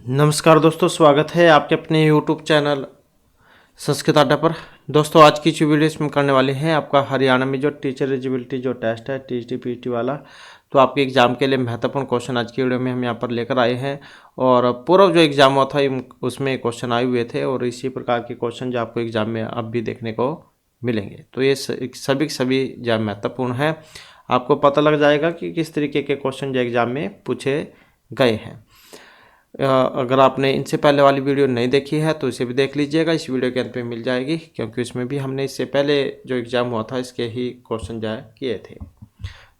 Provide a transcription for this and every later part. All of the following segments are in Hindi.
नमस्कार दोस्तों, स्वागत है आपके अपने YouTube चैनल संस्कृत अड्डा पर। दोस्तों, आज की जो वीडियो इसमें करने वाले हैं आपका हरियाणा में जो टीचर एलिजिबिलिटी जो टेस्ट है टीजीटी पीटी वाला, तो आपके एग्ज़ाम के लिए महत्वपूर्ण क्वेश्चन आज की वीडियो में हम यहाँ पर लेकर आए हैं। और पूर्व जो एग्ज़ाम हुआ था उसमें क्वेश्चन आए हुए थे और इसी प्रकार के क्वेश्चन जो आपको एग्ज़ाम में अब भी देखने को मिलेंगे। तो ये सभी जो महत्वपूर्ण है, आपको पता लग जाएगा कि किस तरीके के क्वेश्चन जो एग्ज़ाम में पूछे गए हैं। अगर आपने इनसे पहले वाली वीडियो नहीं देखी है तो इसे भी देख लीजिएगा, इस वीडियो के अंत में मिल जाएगी, क्योंकि इसमें भी हमने इससे पहले जो एग्ज़ाम हुआ था इसके ही क्वेश्चन जो किए थे।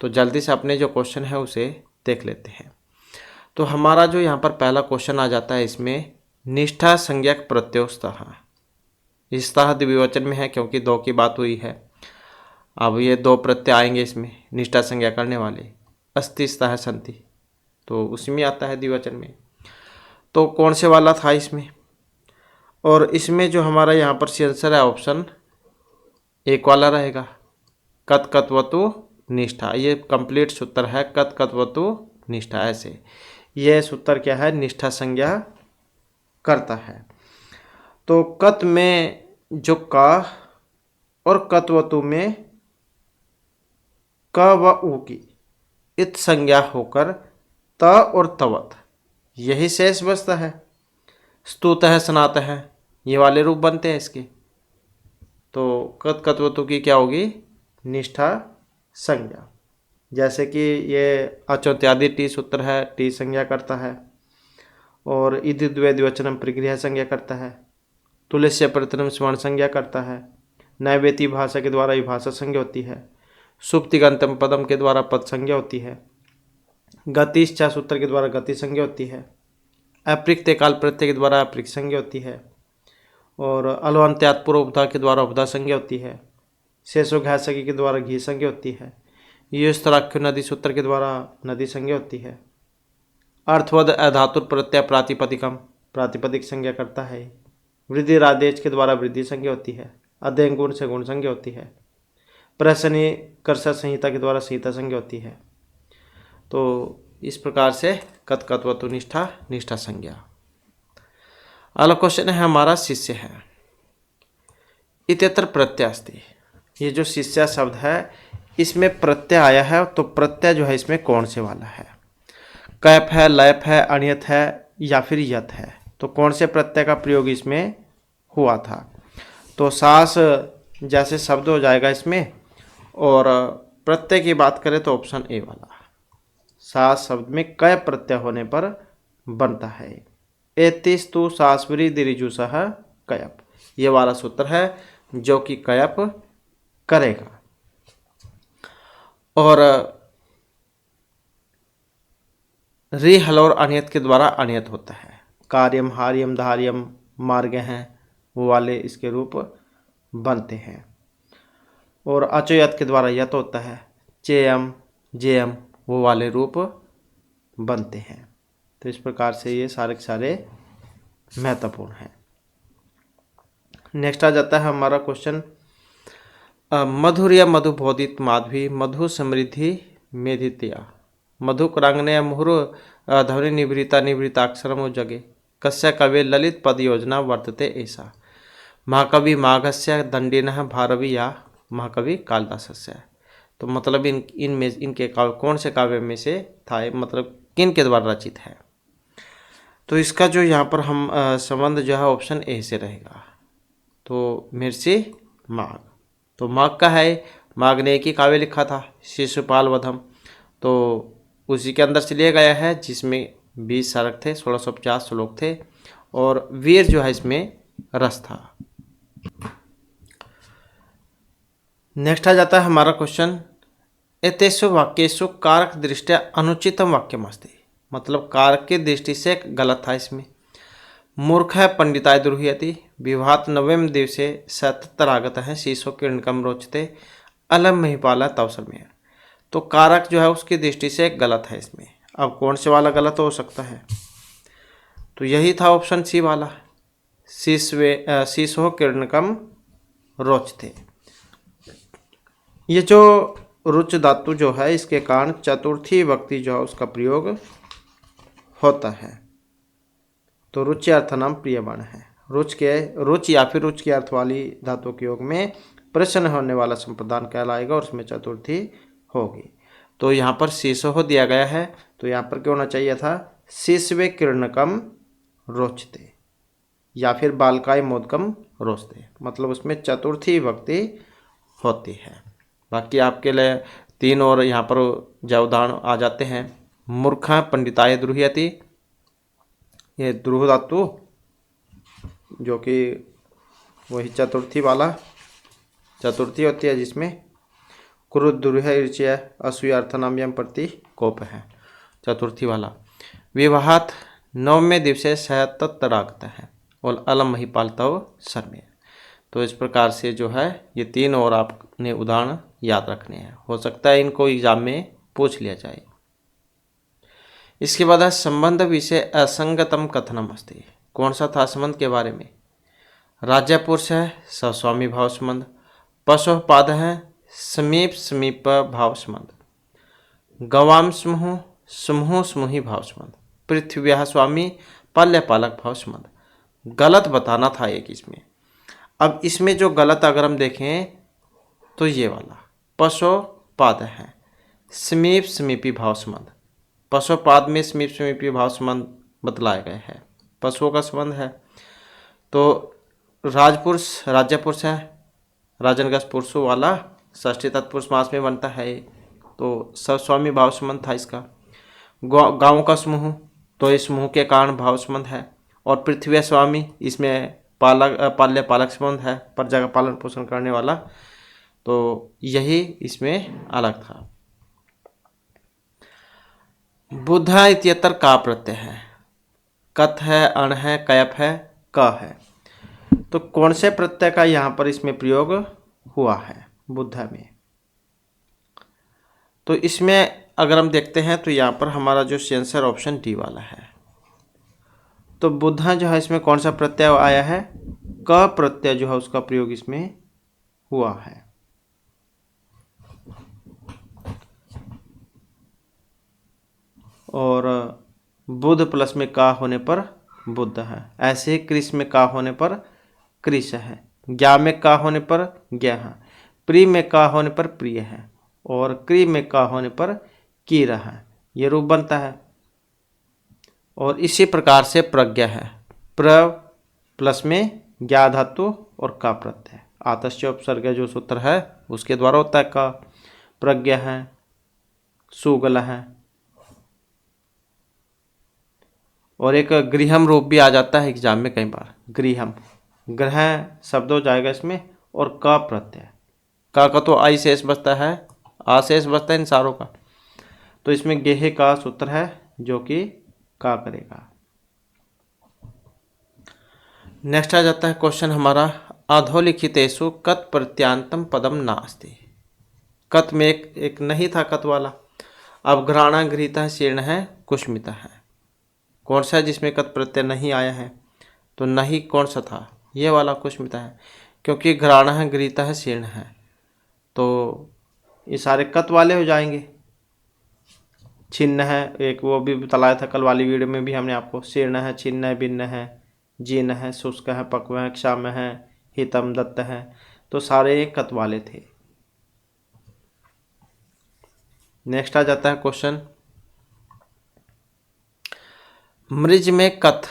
तो जल्दी से अपने जो क्वेश्चन है उसे देख लेते हैं। तो हमारा जो यहाँ पर पहला क्वेश्चन आ जाता है इसमें, निष्ठा संज्ञक प्रत्यय स्तः। स्तः द्विवचन में है क्योंकि दो की बात हुई है। अब ये दो प्रत्यय आएंगे इसमें निष्ठा संज्ञा करने वाले, अस्ति स्तः सन्ति, तो उसमें आता है द्विवचन में। तो कौन से वाला था इसमें, और इसमें जो हमारा यहाँ पर सी आंसर है ऑप्शन एक वाला रहेगा, कत कत्वतु निष्ठा। ये कंप्लीट सूत्र है, कत कत्वतु निष्ठा। ऐसे ये सूत्र क्या है, निष्ठा संज्ञा करता है। तो कत में जो का और कत्वतु में क व उ की इत संज्ञा होकर त और तवत यही शेष बचता है। स्तुत है, स्नात है, ये वाले रूप बनते हैं इसके। तो कत कत्वतु की क्या होगी, निष्ठा संज्ञा। जैसे कि ये अचोत्यादि टी सूत्र है, टी संज्ञा करता है, और इति द्वे द्विवचनम प्रक्रिया संज्ञा करता है, तुलस्य प्रतनम स्वर्ण संज्ञा करता है, नैवेती भाषा के द्वारा विभाषा संज्ञा होती है, सुप्तिगंतम पदम के द्वारा पद संज्ञा होती है, गतिश्चा सूत्र के द्वारा गति संज्ञा होती है, अप्रिक्त काल प्रत्यय के द्वारा अप्रिक्त संज्ञा होती है, और अलवंत्यात पूर्व उपधा के द्वारा उपधा संज्ञा होती है, शेषो घासकी के द्वारा घी संज्ञा होती है, युस्तराख्य नदी सूत्र के द्वारा नदी संज्ञा होती है, अर्थवद अधातुर प्रत्यय प्रातिपदिकम प्रातिपदिक संज्ञा करता है, वृद्धि रादेश के द्वारा वृद्धि संज्ञा होती है, अध्ययन गुण से गुण संज्ञा होती है, प्रसनी कर्षा संहिता के द्वारा संहिता संज्ञा होती है। तो इस प्रकार से कत कत्वतु निष्ठा, निष्ठा संज्ञा। अगला क्वेश्चन है हमारा शिष्य है, इत्यत्र प्रत्यय अस्ति। ये जो शिष्य शब्द है इसमें प्रत्यय आया है, तो प्रत्यय जो है इसमें कौन से वाला है, कैप है, लैप है, अण्यत है या फिर यत है। तो कौन से प्रत्यय का प्रयोग इसमें हुआ था, तो सास जैसे शब्द हो जाएगा इसमें। और प्रत्यय की बात करें तो ऑप्शन ए वाला, सास शब्द में कै प्रत्यय होने पर बनता है। एतिस्तु सास्वरी दिरिजुसह कयप, ये वाला सूत्र है जो कि कयप करेगा। और रि हल और अनियत के द्वारा अनियत होता है। कार्यम, हार्यम, धार्यम, मार्ग हैं वो वाले इसके रूप बनते हैं। और अचोयत के द्वारा यत होता है, चेयम, जेयम वो वाले रूप बनते हैं। तो इस प्रकार से ये सारे के सारे महत्वपूर्ण हैं। नेक्स्ट आ जाता है हमारा क्वेश्चन, मधुर्य मधुबोधित माधवी मधु समृद्धि मेधितया मधु करांगने मुहुर ध्वनि निभृता निभृताक्षरमो जगे कस्य कवे ललित पद योजना वर्तते ऐसा। महाकवि माघस्य दंडिनः भारवी या महाकवि कालिदासस्य। तो मतलब इनके काव्य कौन से काव्य में से था, मतलब किन के द्वारा रचित है। तो इसका जो यहाँ पर हम संबंध जो है ऑप्शन ए से रहेगा। तो मिर्ची माघ, तो माघ का है, माघ ने एक ही काव्य लिखा था शिशुपाल वधम, तो उसी के अंदर से लिया गया है जिसमें 20 सरक थे, 1650 श्लोक थे, और वीर जो है इसमें रस था। नेक्स्ट आ जाता है हमारा क्वेश्चन, एतेषु वाक्येषु कारक दृष्टया अनुचितम वाक्यमस्ति। मतलब कारक की दृष्टि से गलत था इसमें। मूर्ख है पंडिताय दुर्ह्यति विभात नवम दिवसे सतरागत है शीशो किरणकम रोचते अलम महिपाला तवसर में। तो कारक जो है उसकी दृष्टि से गलत है इसमें। अब कौन से वाला गलत हो सकता है, तो यही था ऑप्शन सी वाला, शीशो किरणकम रोचते। ये जो रुच धातु जो है इसके कारण चतुर्थी विभक्ति जो है उसका प्रयोग होता है। तो रुचि अर्थनाम प्रिय वर्ण है। रुच या फिर रुच के अर्थ वाली धातु के योग में प्रश्न होने वाला संप्रदान कहलाएगा और उसमें चतुर्थी होगी। तो यहाँ पर शीशो दिया गया है, तो यहाँ पर क्या होना चाहिए था, शिशवे किरणकम रोचते या फिर बालकाय मोदकम रोचते, मतलब उसमें चतुर्थी विभक्ति होती है। बाकी आपके लिए 3 और यहाँ पर जो उदाहरण आ जाते हैं। मूर्खा पंडिताय द्रुह्यति, ये द्रुह धातु जो कि वही चतुर्थी चतुर्थी होती है, जिसमें क्रुद्ध दुर्ह ऋचय असूया अर्थनाम्यम प्रति कोप है, चतुर्थी वाला। विवाहात 9वें दिवसे सहतरागता है और अलम मही पालता हो सर्मे। तो इस प्रकार से जो है ये 3 और आपने उदाहरण याद रखने हैं, हो सकता है इनको एग्जाम में पूछ लिया जाए। इसके बाद है संबंध विषय असंगतम कथनम अस्ति। कौन सा था संबंध के बारे में, राज्य पुरुष है सस्वामी भाव संबंध, पशुपाद है समीप भाव संबंध, गवाम समूह समूही भाव संबंध, पृथ्व्या स्वामी पाल्य पालक भाव संबंध। गलत बताना था एक इसमें। अब इसमें जो गलत अगर हम देखें तो ये वाला पशुपाद है समीपी भाव संबंध। पशुपाद में समीपी भाव संबंध बतलाए गए हैं, पशुओं का संबंध है। तो राजपुरुष राज्य पुरुष है, राजनगस पुरुषों वाला षष्ठी तत्पुरुष मास में बनता है, तो सस्वामी भाव संबंध था इसका। गाँव का समूह, तो इस समूह के कारण भाव संबंध है। और पृथ्वी स्वामी, इसमें पाल्य पालक संबंध है, प्रजा का पालन पोषण करने वाला, तो यही इसमें अलग था। बुद्धा इत्यतर का प्रत्यय है, कथ है, अण है, कयप है, क है। तो कौन से प्रत्यय का यहाँ पर इसमें प्रयोग हुआ है बुद्धा में, तो इसमें अगर हम देखते हैं तो यहाँ पर हमारा जो आंसर ऑप्शन डी वाला है। तो बुद्धा जो है इसमें कौन सा प्रत्यय आया है, क प्रत्यय जो है उसका प्रयोग इसमें हुआ है। और बुद्ध प्लस में का होने पर बुद्ध है, ऐसे ही कृष में का होने पर कृष है, ज्ञा में का होने पर ज्ञा है, प्री में का होने पर प्रिय है, और क्री में का होने पर कीरा है, ये रूप बनता है। और इसी प्रकार से प्रज्ञा है, प्र प्लस में ज्ञा धातु और का प्रत्यय, आतस्य उपसर्ग जो सूत्र है उसके द्वारा होता है का। प्रज्ञा है, सुगल है, और एक गृहम रूप भी आ जाता है एग्जाम में कई बार, गृहम, ग्रह शब्द हो जाएगा इसमें, और का प्रत्यय, का तो आई शेष बचता है, आ शेष बचता है इन सारों का, तो इसमें गेहे का सूत्र है जो कि का करेगा। नेक्स्ट आ जाता है क्वेश्चन हमारा, अधोलिखितेषु कत प्रत्यांतम पदम नास्ति। कत में एक नहीं था कत वाला, अब घ्राणा गृहीता शीर्ण है कुष्मिता है, कौन सा है जिसमें कत प्रत्यय नहीं आया है, तो नहीं कौन सा था, ये वाला कुष्मिता है, क्योंकि घ्राणा है गृहीता है शीर्ण है, तो ये सारे कत वाले हो जाएंगे। छिन्न है, एक वो भी बताया था कल वाली वीडियो में भी हमने आपको, शीर्ण है, छिन्न है, भिन्न है, जीर्ण है, शुष्क है, पक्व है, क्षाम है, हितम दत्त है, तो सारे कत वाले थे। नेक्स्ट आ जाता है क्वेश्चन, मृज में कथ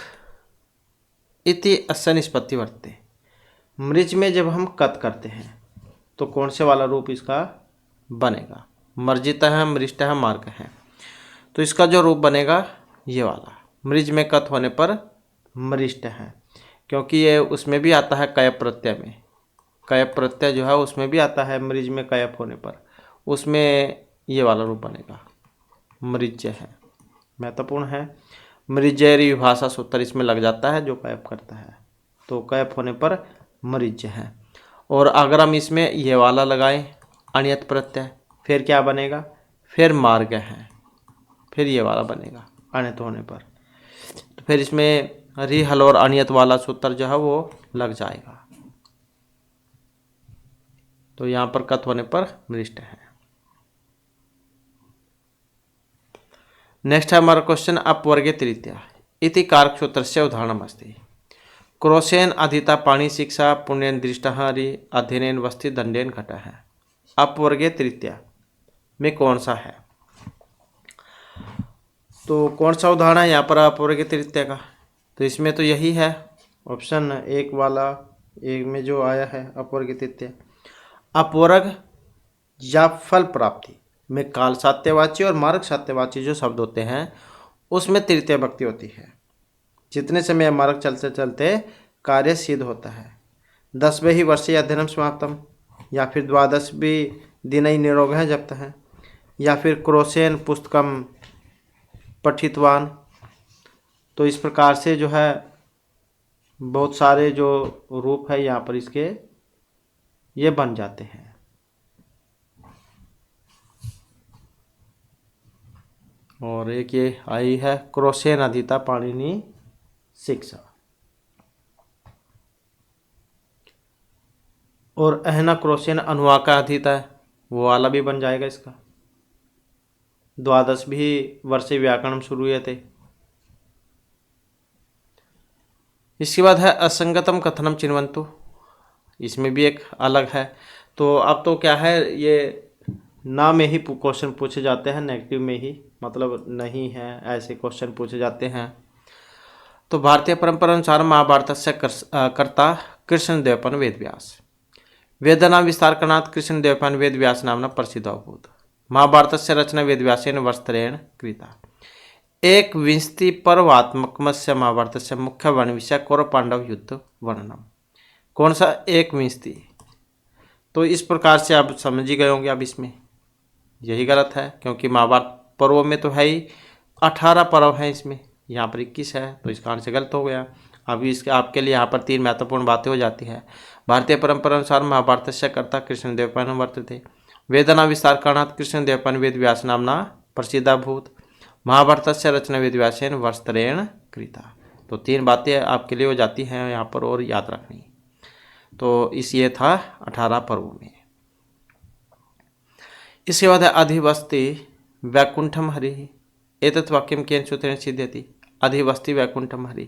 इति अस्य निष्पत्ति वर्तते। मृज में जब हम कत करते हैं तो कौन से वाला रूप इसका बनेगा, मर्जित है, मृष्ट है, मार्ग है, तो इसका जो रूप बनेगा ये वाला, मृज में कत होने पर मृष्ट है, क्योंकि ये उसमें भी आता है कयप प्रत्यय में, कयप प्रत्यय जो है उसमें भी आता है मृज में कयप होने पर, उसमें ये वाला रूप बनेगा, मृज है, महत्वपूर्ण है। मृजयरी विभाषा सूत्र इसमें लग जाता है जो कयप करता है, तो कयप होने पर मृज है। और अगर हम इसमें ये वाला लगाएं अनियत प्रत्यय, फिर क्या बनेगा, फिर मार्ग है, फिर ये वाला बनेगा अनियत होने पर, तो फिर इसमें रिहल और अनियत वाला सूत्र जो है वो लग जाएगा, तो यहाँ पर कत होने पर मृष्ट है। नेक्स्ट है हमारा क्वेश्चन, अपवर्गे तृतीया इति कारकसूत्रस्य उदाहरणमस्ति। क्रोशेन अधिता पाणि शिक्षा पुण्येन दृष्टः हरि अध्ययनेन वस्ति दंडेन घटः। अपवर्गीय तृतीया में कौन सा है? तो कौन सा उदाहरण है यहाँ पर अपवर्गीय तृतीया का? तो इसमें तो यही है ऑप्शन एक वाला, एक में जो आया है अपवर्गीय तृतीया। अपवर्ग या फल प्राप्ति में काल सात्यवाची और मार्ग सात्यवाची जो शब्द होते हैं उसमें तृतीया भक्ति होती है। जितने समय मार्ग चलते चलते कार्य सिद्ध होता है। 10वें ही वर्षे अध्ययनम समाप्तम, या फिर 12वीं दिन ही निरोग है जब है, या फिर क्रोशेन पुस्तकम पठितवान। तो इस प्रकार से जो है बहुत सारे जो रूप है यहाँ पर इसके ये बन जाते हैं। और एक ये आई है क्रोशेन अधिता पाणिनि शिक्षा। और अहना क्रोशेन अनुवाका अधिता है, वो वाला भी बन जाएगा इसका। 12वीं वर्षे व्याकरण शुरू हुए थे। इसके बाद है असंगतम कथनम चिन्वन्तु, इसमें भी एक अलग है। तो अब तो क्या है, ये ना में ही क्वेश्चन पूछे जाते हैं, नेगेटिव में ही, मतलब नहीं है ऐसे क्वेश्चन पूछे जाते हैं। तो भारतीय परंपरा अनुसार महाभारत से कर्ता कृष्णदेवपन वेदव्यास, वेदना विस्तार करणात् कृष्णदेवपन वेदव्यास नामना प्रसिद्ध अभूत। महाभारत से रचना वेदव्यासेन वर्षत्रयेण कृता। 21 पर्वात्मकमस्य महाभारत से मुख्य वर्ण विषय कौरव पांडव युद्ध वर्णनम। कौन सा 21? तो इस प्रकार से आप समझ ही गए होंगे। अब इसमें यही गलत है, क्योंकि महाभारत पर्वों में तो है ही 18 पर्व हैं, इसमें यहाँ पर 21 है, तो इस कारण से गलत हो गया। अभी इसके आपके लिए यहाँ पर 3 महत्वपूर्ण बातें हो जाती है। भारतीय परंपरा अनुसार महाभारत से कर्ता कृष्णदेवपन वर्तते, वेदना विस्तार कारणात् कृष्णदेवपन वेदव्यास नामना प्रसिद्धाभूत। महाभारत से रचना वेदव्यासेन वर्षत्रयेण कृता। तो 3 बातें आपके लिए हो जाती हैं यहाँ पर और याद रखनी। तो इस ये था 18 पर्वों में। इसके बाद है अधिवस्ति वैकुंठम हरि। एतत् वाक्यम केन सूत्रेण सिद्ध्यति? अधिवस्ति वैकुंठम हरि।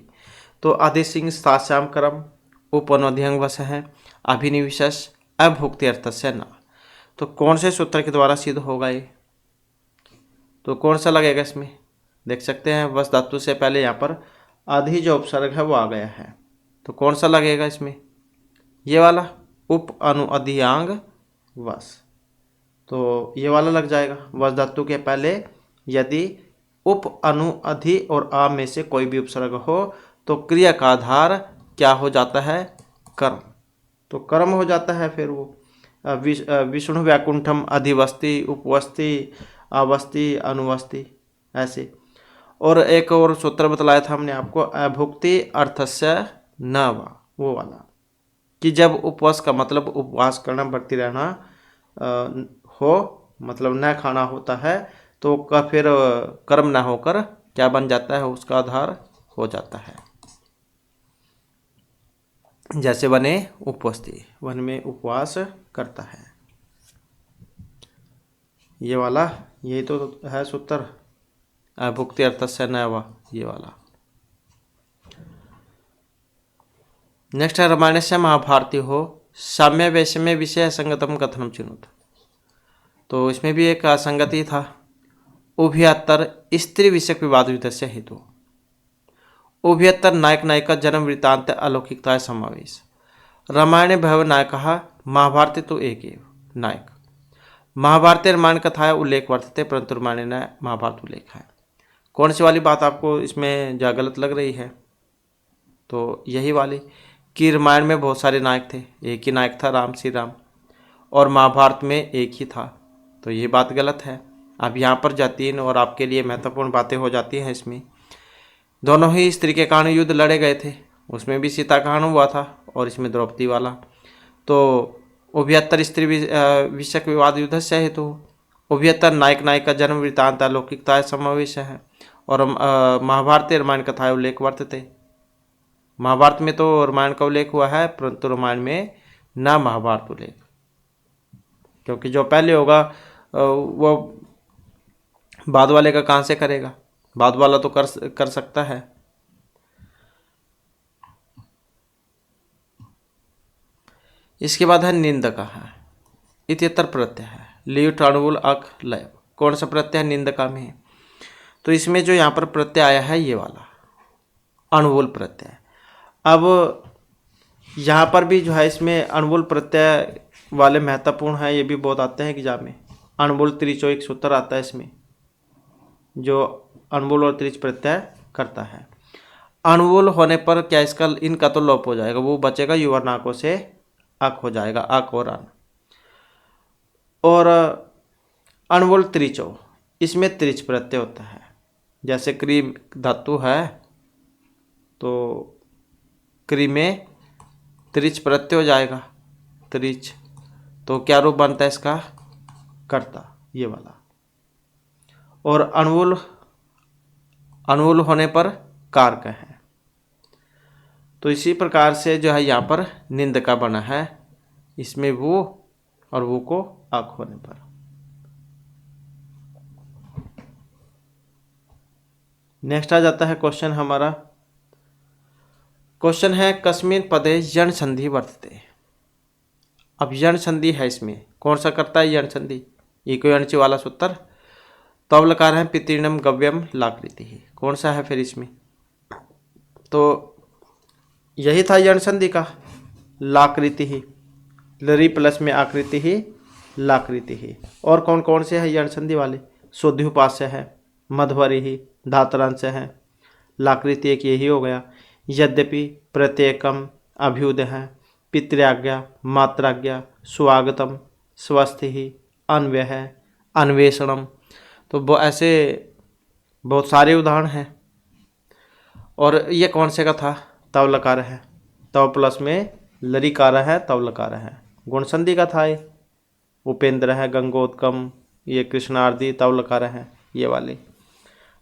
तो अधिसिंह साश्याम करम उपनोध्यंग वश है अभिनिविशस अभुक्ति अर्थस्य न। तो कौन से सूत्र के द्वारा सिद्ध होगा ये? तो कौन सा लगेगा इसमें? देख सकते हैं वस धातु से पहले यहाँ पर अधि जो उपसर्ग है वो आ गया है, तो कौन सा लगेगा इसमें? ये वाला उप अनु अधियांग वस, तो ये वाला लग जाएगा। वस धातु के पहले यदि उप अनु अधि और आ में से कोई भी उपसर्ग हो तो क्रिया का आधार क्या हो जाता है? कर्म। तो कर्म हो जाता है फिर वो विष्णु वैकुंठम अधिवस्ति उपवस्ति अवस्थि अनुवस्थि ऐसे। और एक और सूत्र बतलाया था हमने आपको, अभुक्ति अर्थस्य न वा, वो वाला कि जब उपवास का मतलब उपवास करना, बढ़ती रहना हो, मतलब न खाना होता है, तो का फिर कर्म न होकर क्या बन जाता है? उसका आधार हो जाता है। जैसे बने उपवस्थि, वन में उपवास करता है, ये वाला यही तो है सूत्र, भुक्ति अर्थस्य न वा, ये वाला। नेक्स्ट है रामायण से महाभारती हो साम्य वैषम्य विषय असंगतम कथनम चिनुत। तो इसमें भी एक असंगति था। उभयतर स्त्री विषयक विवाद विधस्य हेतु। उभयतर नायक नायिका जन्म वृत्तांत अलौकिकता समावेश। रामायण भव नायक महाभारती तो एक एव नायक। महाभारत रामायण कथाएं उल्लेख वर्तते परंतु रामायण न महाभारत उल्लेख है। कौन सी वाली बात आपको इसमें जा गलत लग रही है? तो यही वाली कि रामायण में बहुत सारे नायक थे, एक ही नायक था राम, श्री राम, और महाभारत में एक ही था, तो ये बात गलत है। अब यहाँ पर जा 3 और आपके लिए महत्वपूर्ण बातें हो जाती हैं इसमें। दोनों ही स्त्री के कारण युद्ध लड़े गए थे, उसमें भी सीता का हनन हुआ था और इसमें द्रौपदी वाला। तो उभयतर स्त्री विषयक विवाद युद्ध से हेतु, उभयतर नायक नायिका जन्म वृत्तांत अलौकिकता समावेश है। और महाभारत रामायण कथाएं उल्लेख वर्तते। महाभारत में तो रामायण का उल्लेख हुआ है परंतु रामायण में न महाभारत उल्लेख, क्योंकि जो पहले होगा वो बाद वाले का कहाँ से करेगा? बाद वाला तो कर सकता है, इसके बाद है निंदक है, इत्यतर प्रत्यय है, ल्यूट अणुवुल अक लय। कौन सा प्रत्यय है निंदका में? तो इसमें जो यहाँ पर प्रत्यय आया है ये वाला अणुवुल प्रत्यय। अब यहाँ पर भी जो है इसमें अणुवुल प्रत्यय वाले महत्वपूर्ण है, ये भी बहुत आते हैं एग्जाम में। अणुवुल त्रिचो एक सूत्र आता है इसमें जो अणुवुल और त्रिच प्रत्यय करता है। अणुवुल होने पर क्या इसका इनका तो लोप हो जाएगा, वो बचेगा युवर्णाकों से अक हो जाएगा, अक और अन। और अणुवुल त्रिचो इसमें त्रिच प्रत्यय होता है, जैसे क्री धातु है तो क्री में त्रिच प्रत्यय हो जाएगा, त्रिच। तो क्या रूप बनता है इसका? कर्ता, ये वाला। और अणुवुल अणुवुल होने पर कारक है। तो इसी प्रकार से जो है यहाँ पर निंद का बना है, इसमें वो और वो को आक होने पर। नेक्स्ट आ जाता है क्वेश्चन हमारा। क्वेश्चन है कस्मिन पदे यण संधि वर्तते। अब यण संधि है, इसमें कौन सा करता है यण संधि? इको यणचि वाला सूत्र। तो अब लकार है पितृणम गव्यम लाकृति ही। कौन सा है फिर इसमें? तो यही था यण संधि का, लाकृति ही, लरी प्लस में आकृति ही, लाकृति ही। और कौन कौन से है यण संधि वाले? शुद्ध्युपास्य है, मध्वरी ही, धातरांश है, लाकृति एक यही हो गया। यद्यपि प्रत्येकम अभ्युदय है, पितृआज्ञा, मात्राज्ञा, स्वागतम, स्वस्थि ही, अन्वय है, अन्वेषणम। तो ऐसे बहुत सारे उदाहरण हैं। और ये कौन से का था? तव लकार है, तव प्लस में लरिकार है, तव लकार है, गुण संधि का था ये। उपेंद्र है, गंगोत्कम, ये कृष्णार्दी, तव लकार है ये वाले।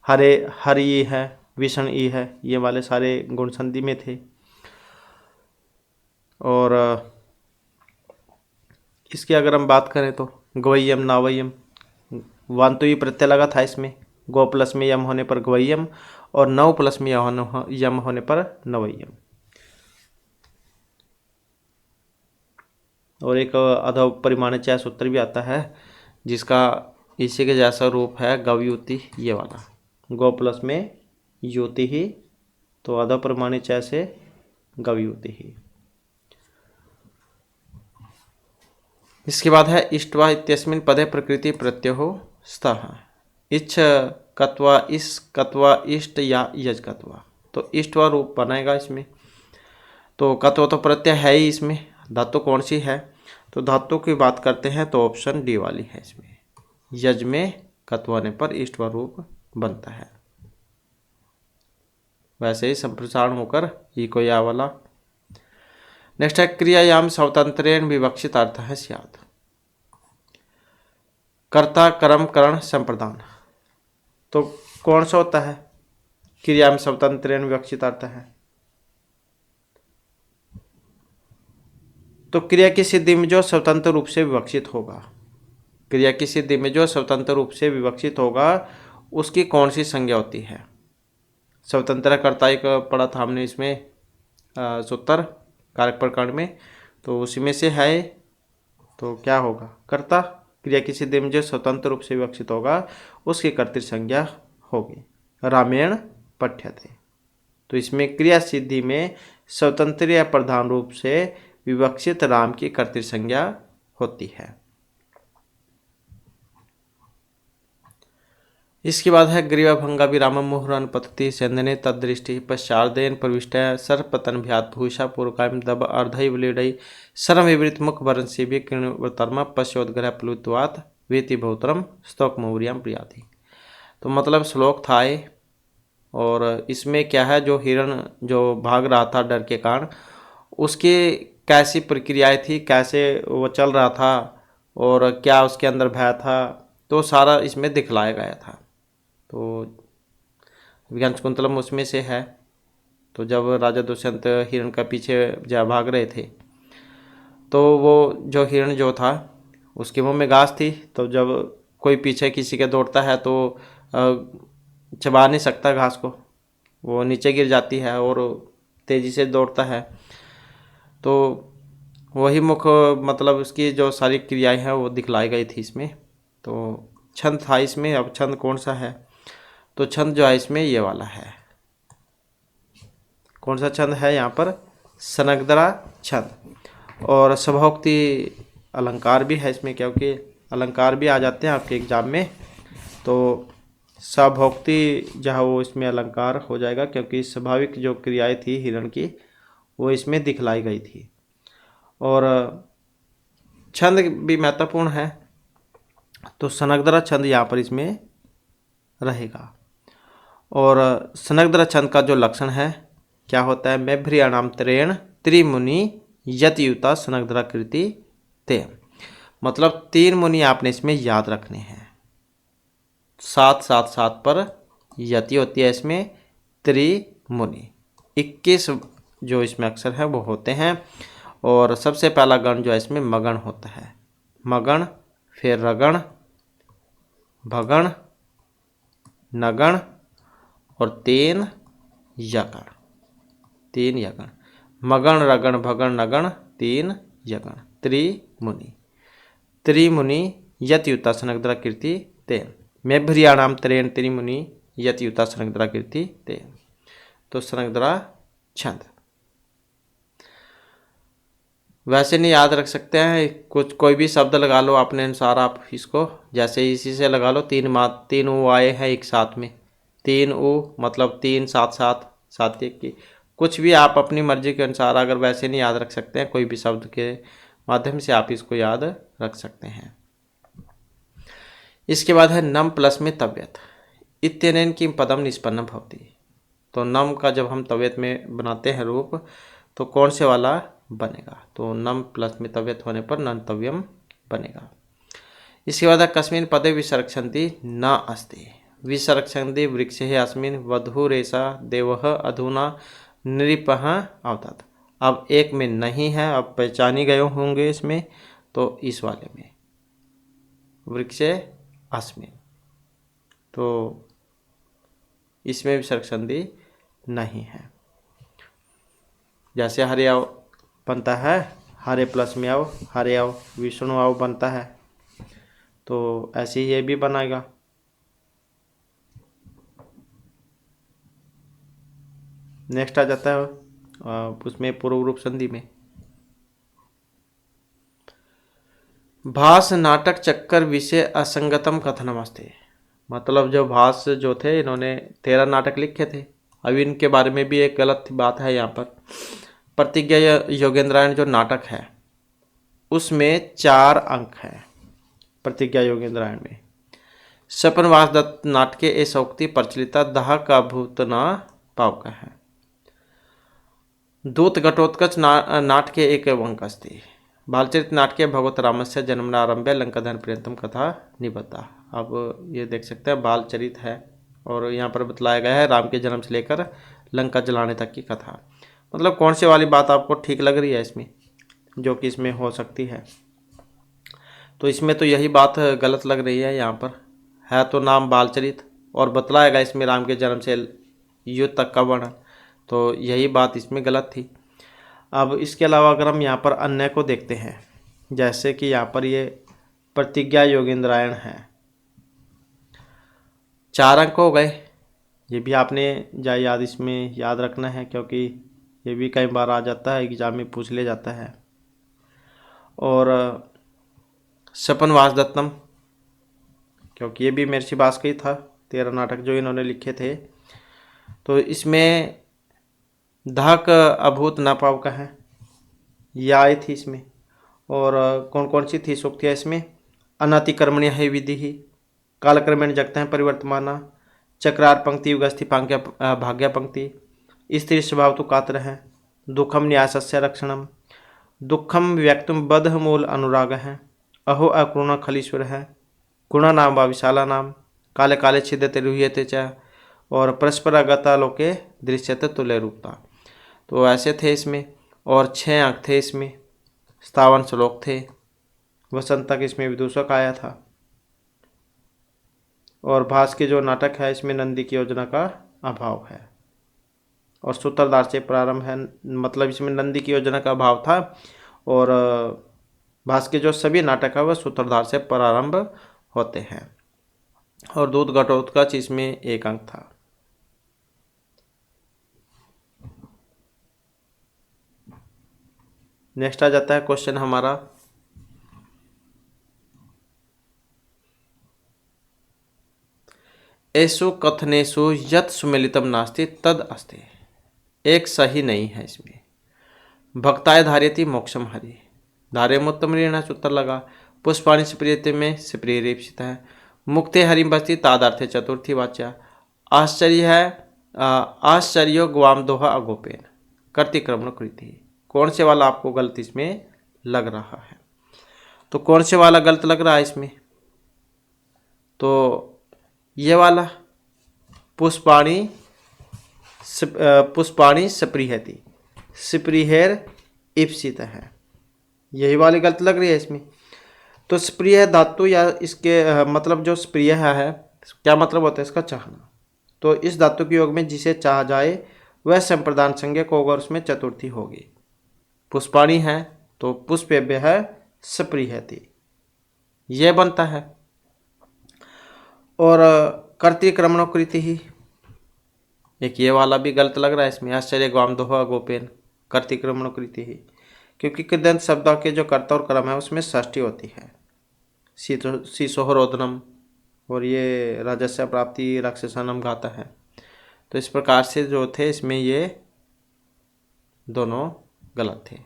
हरे हरि है, विषण ई है, ये वाले सारे गुण संधि में थे। और इसकी अगर हम बात करें तो ग्वय्यम, नावय्यम, वांतु ही प्रत्यय लगा था इसमें। गो प्लस में यम होने पर ग्वय्यम और नव प्लस में यम होने पर नवय्यम। और एक अधो परिमाणचय सूत्र भी आता है जिसका इसी के जैसा रूप है गवयुति, ये वाला। गो प्लस में युति ही, तो अधो परिमाणचय से गवयुति ही। इसके बाद है इष्ट्वा इत्यस्मिन् पदे प्रकृति प्रत्ययो स्तः। इच्छ कत्वा, इस कत्वा, इष्ट या यजकत्वा। तो इष्ट्वा रूप बनाएगा इसमें। तो कत्व तो प्रत्यय है ही इसमें। धातु कौन सी है? तो धातु की बात करते हैं तो ऑप्शन डी वाली है इसमें। यज में कत्व आने पर इष्ट्वा रूप बनता है। वैसे ही संप्रसारण होकर इको या वाला। नेक्स्ट है क्रियायाम स्वतंत्रेण विवक्षित अर्थ है स्यात्। कर्ता कर्म करण संप्रदान। तो कौन सा होता है? क्रियायाम स्वतंत्रेण विवक्षित अर्थ है। तो क्रिया की सिद्धि में जो स्वतंत्र रूप से विवक्षित होगा, क्रिया की सिद्धि में जो स्वतंत्र रूप से विवक्षित होगा उसकी कौन सी संज्ञा होती है? स्वतंत्र कर्ता एक पढ़ा था हमने इसमें सूत्र कारक प्रकरण में, तो उसी में से है। तो क्या होगा? कर्ता। क्रिया की सिद्धि में जो स्वतंत्र रूप से विवक्षित होगा उसकी कर्तृ संज्ञा होगी। रामेण पठ्यते। तो इसमें क्रिया सिद्धि में स्वतंत्र या प्रधान रूप से विवक्षित राम की कर्तृ संज्ञा होती है। इसके बाद है ग्रीवाभंगा विराम मुहुरन पतति सेंदने तदृष्टि पश्चार्देन प्रविष्ट सर्पतन भ्यात भूषा पूर्वकायम दब अर्धैव लीडई सर्व विवृत मुख वरण से भी किणवर्तर्म पश्चोदग्रह प्लुत्वात वेति बहुतरम स्तोक मौर्याम प्रियाति। तो मतलब श्लोक था ये। और इसमें क्या है, जो हिरण जो भाग रहा था डर के कारण, उसकी कैसी प्रक्रियाएं थी, कैसे वो चल रहा था और क्या उसके अंदर भय था, तो सारा इसमें दिखलाया गया था। तो विज्ञान शकुंतलम उसमें से है। तो जब राजा दुष्यंत हिरण का पीछे जा भाग रहे थे तो वो जो हिरण जो था उसके मुंह में घास थी, तो जब कोई पीछे किसी के दौड़ता है तो चबा नहीं सकता घास को, वो नीचे गिर जाती है और तेज़ी से दौड़ता है। तो वही मुख्य मतलब उसकी जो सारी क्रियाएं हैं वो दिखलाई गई थी इसमें। तो छंद था इसमें। अब छंद कौन सा है, तो छंद जो है इसमें ये वाला है। कौन सा छंद है यहाँ पर, सनगदरा छंद। और स्वभावोक्ति अलंकार भी है इसमें, क्योंकि अलंकार भी आ जाते हैं आपके एग्जाम में। तो स्वभावोक्ति जो है वो इसमें अलंकार हो जाएगा, क्योंकि स्वाभाविक जो क्रियाएं थी हिरण की वो इसमें दिखलाई गई थी। और छंद भी महत्वपूर्ण है, तो सनगदरा छंद यहाँ पर इसमें रहेगा। और सनगदरा छंद का जो लक्षण है क्या होता है, मैभ्रियाणाम त्रेण त्रिमुनि यतियुता सनगदरा कृति ते। मतलब 3 मुनि आपने इसमें याद रखने हैं। 7 7 7 पर यति होती है इसमें, त्रिमुनि 21 जो इसमें अक्षर है वो होते हैं। और सबसे पहला गण जो है इसमें मगण होता है। मगण, फिर रगण, भगण, नगण और 3 यगण। 3 यगण, मगण रगण भगण नगण 3 यगण, त्रिमुनि। त्रिमुनि यतियुता सनगदरा कीर्ति तेन, मैभ्रियाणाम त्रेण त्रिमुनि यतियुता सनगदरा कीर्ति तेन। तो सनगदरा छंद वैसे नहीं याद रख सकते हैं, कुछ कोई भी शब्द लगा लो अपने अनुसार आप इसको, जैसे इसी से लगा लो। 3 ऊ आए हैं एक साथ में, 3 ऊ मतलब 3 7 7 7 1 की, कुछ भी आप अपनी मर्जी के अनुसार अगर वैसे नहीं याद रख सकते हैं, कोई भी शब्द के माध्यम से आप इसको याद रख सकते हैं। इसके बाद है नम प्लस में तव्यत इत्यनेन की पदम निष्पन्न भवति। तो नम का जब हम तव्यत में बनाते हैं रूप, तो कौन से वाला बनेगा, तो नम प्लस में तव्यत होने पर नंतव्यम बनेगा। इसके बाद कस्मिन् पदे विसर्क्षन्ति न अस्ति, विसर्क्षन्ति वृक्षे अस्मिन् वधूरेषा देवः अधुना नृपः अवदत्। अब एक में नहीं है, अब पहचानी गए होंगे इसमें, तो इस वाले में वृक्षे अस्मिन्, तो इसमें विसर्क्षन्ति नहीं है। जैसे हरे अव बनता है, हरे प्लस में अव, हरे अव विष्णु अव बनता है, तो ऐसे ही ये भी बनाएगा। नेक्स्ट आ जाता है उसमें पूर्व रूप संधि में भास नाटक चक्कर विषय असंगतम कथनमस्ते। मतलब जो भास जो थे इन्होंने 13 नाटक लिखे थे। अब इनके बारे में भी एक गलत बात है यहाँ पर। प्रतिज्ञा योगेंद्रायण जो नाटक है उसमें 4 अंक हैं। प्रतिज्ञा योगेंद्रायण में सपनवास दत्त नाटके ऐसोक्ति प्रचलिता दाह का भूत न पाव का है। दूत घटोत्कच नाटके एक अंक अस्ति। बालचरित नाटके भगवत रामस्य जन्मनारंभ्य लंकाधन पर्यंतम कथा निबद्धा। अब ये देख सकते हैं बालचरित है और यहाँ पर बतलाया गया है राम के जन्म से लेकर लंका जलाने तक की कथा। मतलब कौन सी वाली बात आपको ठीक लग रही है इसमें, जो कि इसमें हो सकती है, तो इसमें तो यही बात गलत लग रही है। यहाँ पर है तो नाम बालचरित और बतलाया गया इसमें राम के जन्म से युद्ध तक का वर्णन, तो यही बात इसमें गलत थी। अब इसके अलावा अगर हम यहाँ पर अन्य को देखते हैं, जैसे कि यहाँ पर ये प्रतिज्ञा योगेंद्रायण है, 4 अंक हो गए। ये भी आपने याद इसमें याद रखना है, क्योंकि ये भी कई बार आ जाता है, एग्जाम में पूछ ले जाता है। और सपनवास दत्तम, क्योंकि ये भी महर्षि बास का ही था, 13 नाटक जो इन्होंने लिखे थे, तो इसमें धाक अभूत न पाव का है, यह आई थी इसमें। और कौन कौन सी थी सूक्तियाँ इसमें, अनतिकर्मण्य है विधि ही, कालक्रमेण जगते हैं परिवर्तमाना, चक्रार पंक्ति युगस्थि भाग्या पंक्ति, स्त्री स्वभाव तो कातर है, दुखम न्यासस्य रक्षणम, दुखम व्यक्तम बध मूल अनुराग है, अहो अकृण खलीश्वर है, गुणा नाम व विशाला नाम, काले काले छिदते रुह्यते च, और परस्पर अगता लोके दृश्यते तुल्य रूपता। तो ऐसे थे इसमें। और 6 अंक थे इसमें, 57 श्लोक थे, वसंत तक इसमें विदूषक आया था। और भास के जो नाटक है इसमें नंदी की योजना का अभाव है और सूत्रधार से प्रारंभ है, मतलब इसमें नंदी की योजना का अभाव था और भास के जो सभी नाटक है वह सूत्रधार से प्रारंभ होते हैं। और दूध घटोत्कच इसमें 1 अंक था। नेक्स्ट आ जाता है क्वेश्चन हमारा, एषु कथनेषु यत् सुमेलितम नास्ति तद अस्ति। एक सही नहीं है इसमें। भक्ताय धार्यति मोक्षम हरि, धार्यमुत्तम ऋण उत्तर लगा। पुष्पाणि स्प्रियते में स्प्रियरेप्सित है। मुक्ते हरि बस्ती तादार्थे चतुर्थी वाच्या। आश्चर्य है आश्चर्यो ग्वाम दोहा अगोपेन कर्तिक्रमण कृति। कौन से वाला आपको गलत इसमें लग रहा है? तो कौन से वाला गलत लग रहा है इसमें? तो ये वाला पुष्पाणि स्पृहति, स्पृहेर इप्सित है, यही वाली गलत लग रही है इसमें। तो स्प्रिय धातु या इसके मतलब जो स्प्रिय है क्या मतलब होता है इसका? चाहना। तो इस धातु के योग में जिसे चाहा जाए वह संप्रदान संज्ञक होगा और उसमें चतुर्थी होगी। पुष्पाणि है तो पुष्पेभ्य है स्पृहति, यह बनता है। और कर्तिक्रमणो कृति ही, एक ये वाला भी गलत लग रहा है इसमें। आश्चर्य ग्वाम दोहा गोपेन कर्तिक्रमणो कृति ही, क्योंकि कृदंत शब्द के जो कर्ता और क्रम है उसमें षष्ठी होती है। शीशोहरोदनम, और ये राजस्व प्राप्ति राक्षसानम गाता है। तो इस प्रकार से जो थे इसमें ये दोनों गलत थे।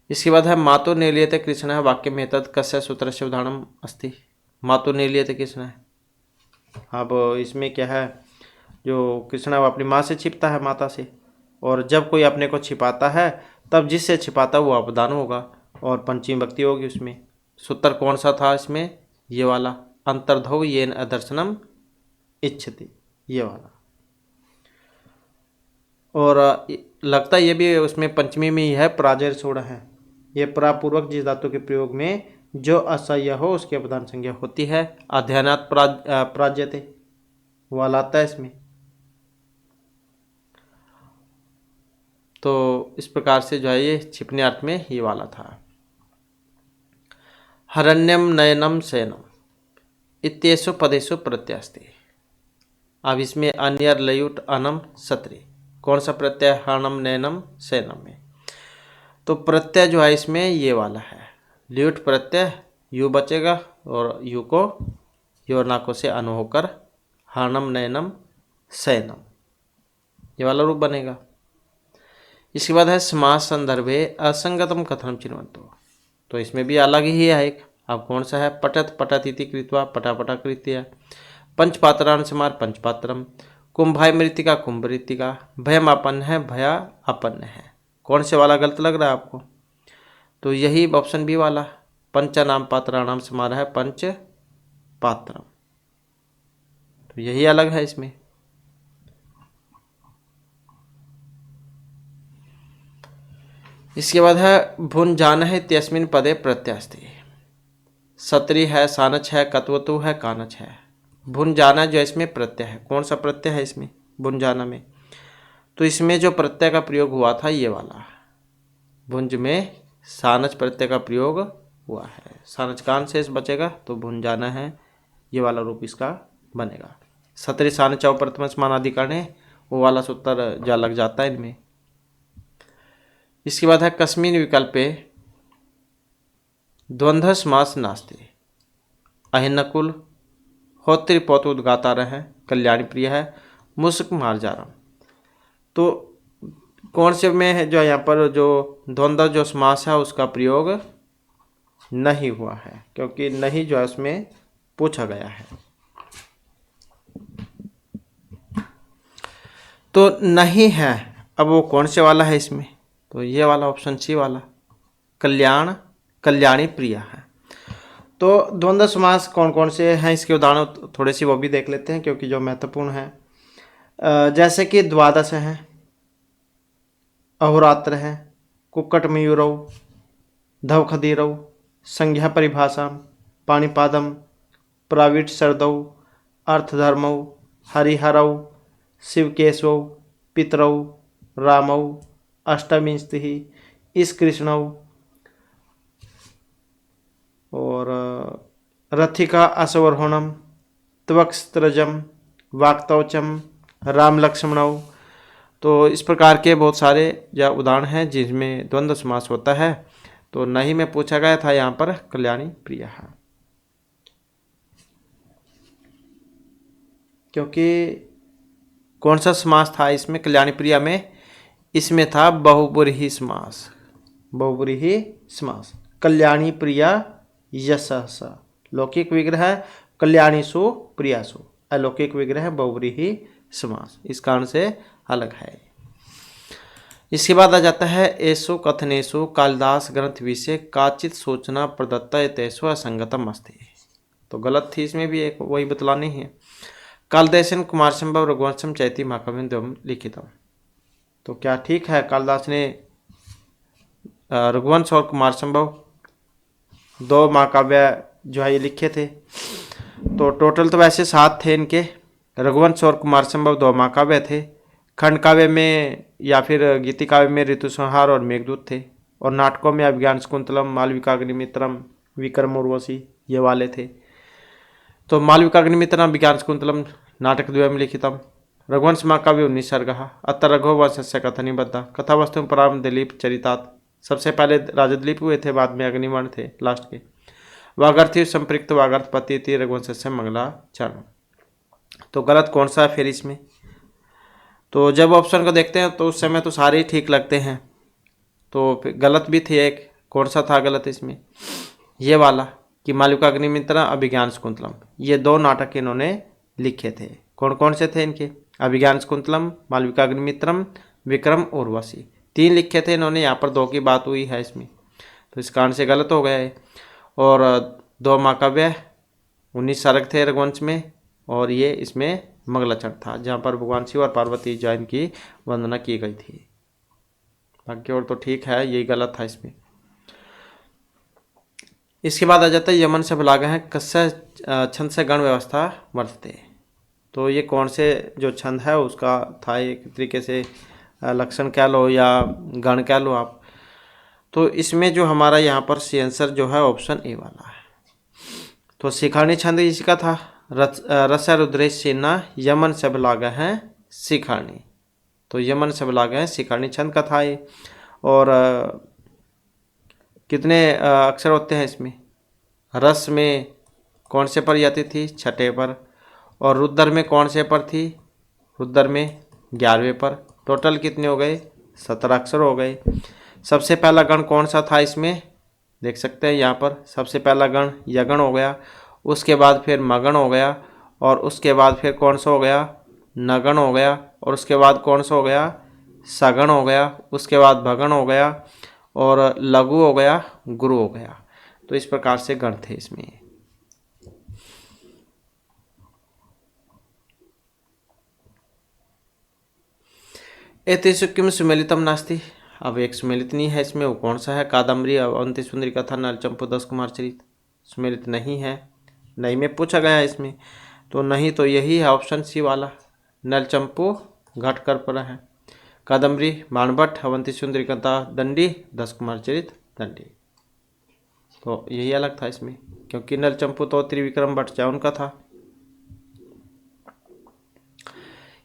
इसके बाद है मातु निर्लीयते कृष्ण है, वाक्य में तद कस्य सूत्रस्य उदाहरणम अस्ति। मातु निर्लीयते कृष्ण है, अब इसमें क्या है, जो कृष्ण वो अपनी माँ से छिपता है, माता से, और जब कोई अपने को छिपाता है तब जिससे छिपाता वो अपदान होगा और पंचमी भक्ति होगी उसमें। सूत्र कौन सा था इसमें? ये वाला, अंतर्धौ येन अदर्शनम इच्छति, ये वाला। और लगता ये भी उसमें पंचमी में ही है, पराजय छोड़ा है। ये परापूर्वक जिस धातु के प्रयोग में जो असह्य हो उसकी अपदान संज्ञा होती है। अध्ययनात् प्राज्यते वाला आता है इसमें। तो इस प्रकार से जो है ये छिपने अर्थ में ये वाला था। हरण्यम नयनम शयनम इत्येषु पदेषु प्रत्यय अस्ति। अब इसमें अन्यर लयुट अनम सत्री, कौन सा प्रत्यय? हरणम नयनम शयनम में। तो प्रत्यय जो है इसमें ये वाला है, ल्यूट प्रत्यय, यू बचेगा और यू को योरनाको से अनु होकर हरणम नयनम शयनम, ये वाला रूप बनेगा। इसके बाद है समास संदर्भे असंगतम कथनम चिन्वंतो, तो इसमें भी अलग ही है एक। अब कौन सा है? पठत पठत इति कृत्वा पटापटा कृत्य। पंचपात्रान समार पंचपात्रम। कुंभाय मृतिका कुंभ मृतिका। भयम आपन्न है भया आपन्न है। कौन से वाला गलत लग रहा है आपको? तो यही ऑप्शन बी वाला, पंचनाम पात्राणाम समार है पंच पात्रम, तो यही अलग है इसमें। इसके बाद है भुन जान है त्यस्मिन पदे प्रत्यास्ति। सत्री है, सानच है, कत्वतु है, कानच है। भुन जाना जो इसमें प्रत्यय है, कौन सा प्रत्यय है इसमें भुन जाना में? तो इसमें जो प्रत्यय का प्रयोग हुआ था ये वाला, भुंज में सानच प्रत्यय का प्रयोग हुआ है। सानच कान शेष बचेगा तो भुन जाना है, ये वाला रूप इसका बनेगा। सत्री सानचाव प्रथम समानाधिकरण है, वो वाला सूत्र जा लग जाता है इनमें। इसके बाद है कस्मिन विकल्पे द्वंद्व समास नास्ति। अहिनकुल होत्री पौतुदगाता रहे, कल्याणी प्रिय है, मुस्क मार्जारम। तो कौन से में है जो यहाँ पर जो द्वंद्व जो समास है उसका प्रयोग नहीं हुआ है, क्योंकि नहीं जो है उसमें पूछा गया है। तो नहीं है, अब वो कौन से वाला है इसमें? तो ये वाला ऑप्शन सी वाला, कल्याणी प्रिया है। तो द्वंद्व समास कौन कौन से हैं इसके उदाहरण थोड़े से वो भी देख लेते हैं, क्योंकि जो महत्वपूर्ण है। जैसे कि द्वादश है, अहोरात्र है, कुक्कट मयूरौ, धवखदीरौ, संज्ञा परिभाषा, पाणिपादम, प्राविट सरदौ, अर्थधर्मौ, हरिहरौ, शिवकेशौ, पितरौ, रामौ, अष्टविंशति, इस कृष्णौ, और रथिका अश्वरोहणम, त्वक्स्त्रजम, वाक्तौचम, राम लक्ष्मणौ। तो इस प्रकार के बहुत सारे या उदाहरण हैं जिसमें द्वंद्व समास होता है। तो नहीं में पूछा गया था यहाँ पर कल्याणी प्रिया है, क्योंकि कौन सा समास था इसमें कल्याणी प्रिया में, इसमें था बहुब्रीहि समास। बहुब्रीहि समास, कल्याणी प्रिया यशः, लौकिक विग्रह है कल्याणीसु प्रियासु, अलौकिक विग्रह है बहुब्रीहि समास, इस कारण से अलग है। इसके बाद आ जाता है एसो कथनेशु कालिदास ग्रंथ विषय काचित सूचना प्रदत्ता तेसु असंगतम अस्ति। तो गलत थी इसमें भी, एक वही बतलानी है। कालिदासन कुमार संभव रघुवंशम चैती महाकाव्यम लिखितम। तो क्या ठीक है, कालिदास ने रघुवंश और कुमार संभव दो महाकाव्य जो है ये लिखे थे। तो टोटल तो वैसे 7 थे इनके, रघुवंश और कुमार संभव 2 महाकाव्य थे। खंड काव्य में या फिर गीति काव्य में ऋतु संहार और मेघदूत थे, और नाटकों में अभिज्ञान शकुंतलम, मालविकाग्निमित्रम, विक्रम उर्वशी ये वाले थे। तो मालविकाग्निमित्रम अभिज्ञान शकुंतलम नाटक द्वयम लिखितम। रघुवंश महाकाव्य 19 सर्गः अत्र रघुवंशस्य कथनीबद्ध कथा वस्तु प्रारंभ दिलीप चरितात। सबसे पहले राजा दिलीप हुए थे, बाद में अग्निवर्ण थे लास्ट के। वागर्थी संपृक्त वागर्थपति थी रघुवंशस्य मंगलाचरण। तो गलत कौन सा है फिर इसमें? तो जब ऑप्शन को देखते हैं तो उस समय तो सारे ही ठीक लगते हैं, तो गलत भी थे एक। कौन सा था गलत इसमें? ये वाला कि मालविकाग्निमित्रम अभिज्ञान शकुंतलम, ये 2 नाटक इन्होंने लिखे थे। कौन कौन से थे इनके? अभिज्ञान शकुंतलम, मालविकाग्निमित्रम, विक्रम उर्वशी, 3 लिखे थे इन्होंने। यहाँ पर 2 की बात हुई है इसमें, तो इस कारण से गलत हो गया है। और 2 महाकाव्य 19 सर्ग थे रघुवंश में, और ये इसमें मंगलाचरण था जहाँ पर भगवान शिव और पार्वती जैन की वंदना की गई थी। बाकी और तो ठीक है, यही गलत था इसमें। इसके बाद आ जाता है यमन से बलागा है कस्य छंद से गण व्यवस्था वर्तते। तो ये कौन से जो छंद है उसका था, एक तरीके से लक्षण कह लो या गण कह लो आप। तो इसमें जो हमारा यहाँ पर सी आंसर जो है ऑप्शन ए वाला है। तो शिखाणी छंद इसका था, रस रुद्रेश सेना यमन सब लागा है शिखाणी। तो यमन सब लागा है शिखाणी छंद का था ये। और कितने अक्षर होते हैं इसमें? रस में कौन से पर जाती थी? 6ठे पर। और रुद्र में कौन से पर थी? रुद्र में 11वें पर। टोटल कितने हो गए? 17 अक्षर हो गए। सबसे पहला गण कौन सा था इसमें? देख सकते हैं यहाँ पर सबसे पहला गण यगण हो गया, उसके बाद फिर मगण हो गया, और उसके बाद फिर कौन सा हो गया? नगण हो गया, और उसके बाद कौन सा हो गया? सगण हो गया, उसके बाद भगण हो गया, और लघु हो गया, गुरु हो गया। तो इस प्रकार से गण थे इसमें। एतेषु किम सुमेलितम नास्ति। अब एक सुमेलित नहीं है इसमें, वो कौन सा है? कादम्बरी, अवंती सुंदरी कथा, नलचंपू, 10 कुमार चरित। सुमेलित नहीं है, नहीं में पूछा गया है इसमें। तो नहीं तो यही है ऑप्शन सी वाला, नलचंपू घटकर पर है, कादम्बरी बाणभट्ट, अवंती सुंदरी कथा दंडी, 10 कुमार चरित दंडी। तो यही अलग था इसमें, क्योंकि नलचंपू तो त्रिविक्रम भट्ट जा उनका था।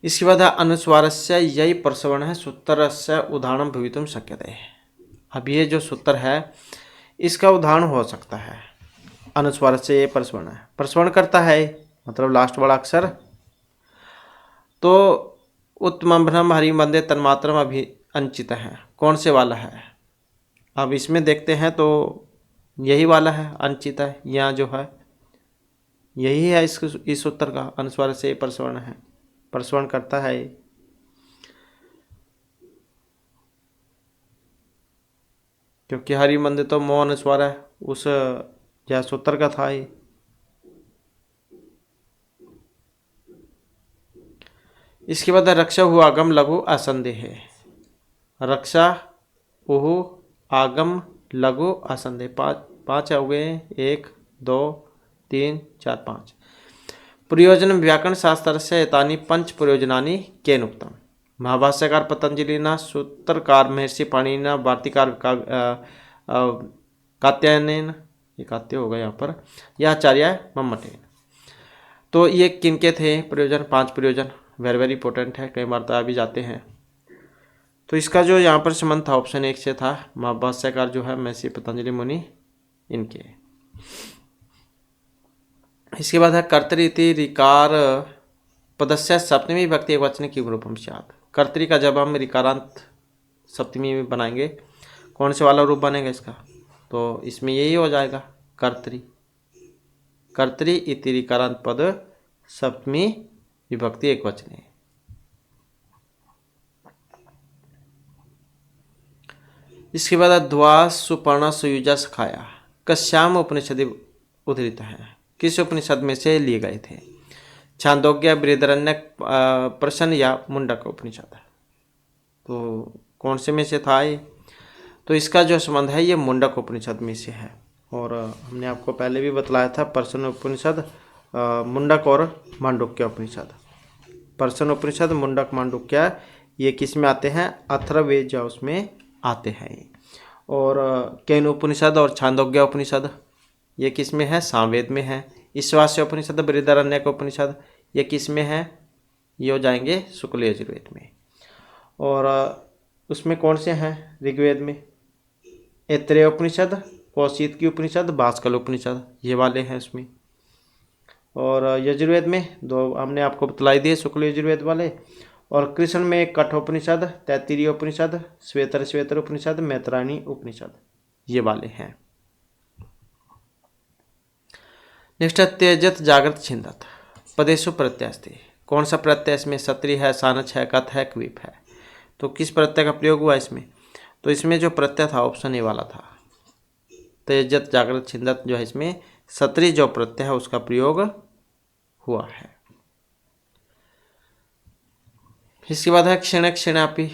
इसके बाद अनुस्वारस्य यही प्रसवण है सूत्रस्य उदाहरण भवितुम शक्यते। अब ये जो सूत्र है इसका उदाहरण हो सकता है। अनुस्वारस्य ये प्रसवण है, प्रसवण करता है मतलब लास्ट वाला अक्षर। तो उत्तम ब्रह्म हरि वंदे तन्मात्रम अभि अंचित है, कौन से वाला है? अब इसमें देखते हैं तो यही वाला है, अंचित है। यहाँ जो है यही है इस सूत्र का, अनुस्वार से प्रसवण है, प्रसवण करता है। क्योंकि हरि मंदिर तो मोह अनुस्वार है, उस यह सूत्र का था ये। इसके बाद रक्षा हु आगम लघु असंदेह है, रक्षा उहु आगम लघु असंदेह। पाँच हो गए, 1 2 3 4 5। प्रयोजन व्याकरण शास्त्र से एतानी पंच प्रयोजनानि केन उक्तम। महाभाष्यकार पतंजलि न, सूत्रकार महर्षि पाणिनि, वार्तिकार कात्यायनेन, ये कात्य होगा यहाँ पर, यह आचार्य मम्मटेन। तो ये किनके थे प्रयोजन? 5 प्रयोजन, वेरी वेरी इंपॉर्टेंट है, कई बार तो आ भी जाते हैं। तो इसका जो यहाँ पर संबंध था ऑप्शन 1 से था, महाभाष्यकार जो है महर्षि पतंजलि मुनि इनके। इसके बाद है कर्तरी ऋकार पदस्य सप्तमी विभक्ति एकवचन किम रूपम स्यात्। कर्तरी का जब हम ऋकारांत सप्तमी में बनाएंगे, कौन से वाला रूप बनेगा इसका? तो इसमें यही हो जाएगा कर्तरी। कर्तरी इति ऋकारांत पद सप्तमी विभक्ति एकवचने। इसके बाद द्वा सुपर्ण सुयुजा सखाया कश्याम उपनिषद उद्धृत है, किस उपनिषद में से लिए गए थे? छांदोग्य, बृहदारण्यक, प्रश्न या मुंडक उपनिषद। तो कौन से में से था ये? तो इसका जो संबंध है ये मुंडक उपनिषद में से है। और हमने आपको पहले भी बतलाया था प्रश्न उपनिषद, मुंडक और मांडुक्य उपनिषद। प्रश्न उपनिषद, मुंडक, मांडुक्य ये किस में आते हैं? अथर्ववेद उसमें आते हैं। और केन उपनिषद और छांदोग्य उपनिषद ये किस में है? सामवेद में है। ईशावास्य उपनिषद, बृहदारण्यक उपनिषद ये किस में है? ये हो जाएंगे शुक्ल यजुर्वेद में। और उसमें कौन से हैं? ऋग्वेद में ऐत्रेय उपनिषद, कौशिक की उपनिषद, भास्कर उपनिषद, ये वाले हैं उसमें। और यजुर्वेद में 2 हमने आपको बतलाई दिए, शुक्ल यजुर्वेद वाले। और कृष्ण में कठोपनिषद, तैत्तिरीय उपनिषद, श्वेतर उपनिषद, मैत्रायणी उपनिषद, ये वाले हैं। नेक्स्ट है तेजत जागृत छिंदत पदेशु प्रत्यय। कौन सा प्रत्यय इसमें? सत्री है, सानच है, कथ है, क्वीप है। तो किस प्रत्यय का प्रयोग हुआ इसमें? तो इसमें जो प्रत्यय था ऑप्शन ए वाला था, तेजत जागृत छिंदत जो है इसमें सत्री जो प्रत्यय है उसका प्रयोग हुआ है। इसके बाद है क्षण क्षणापि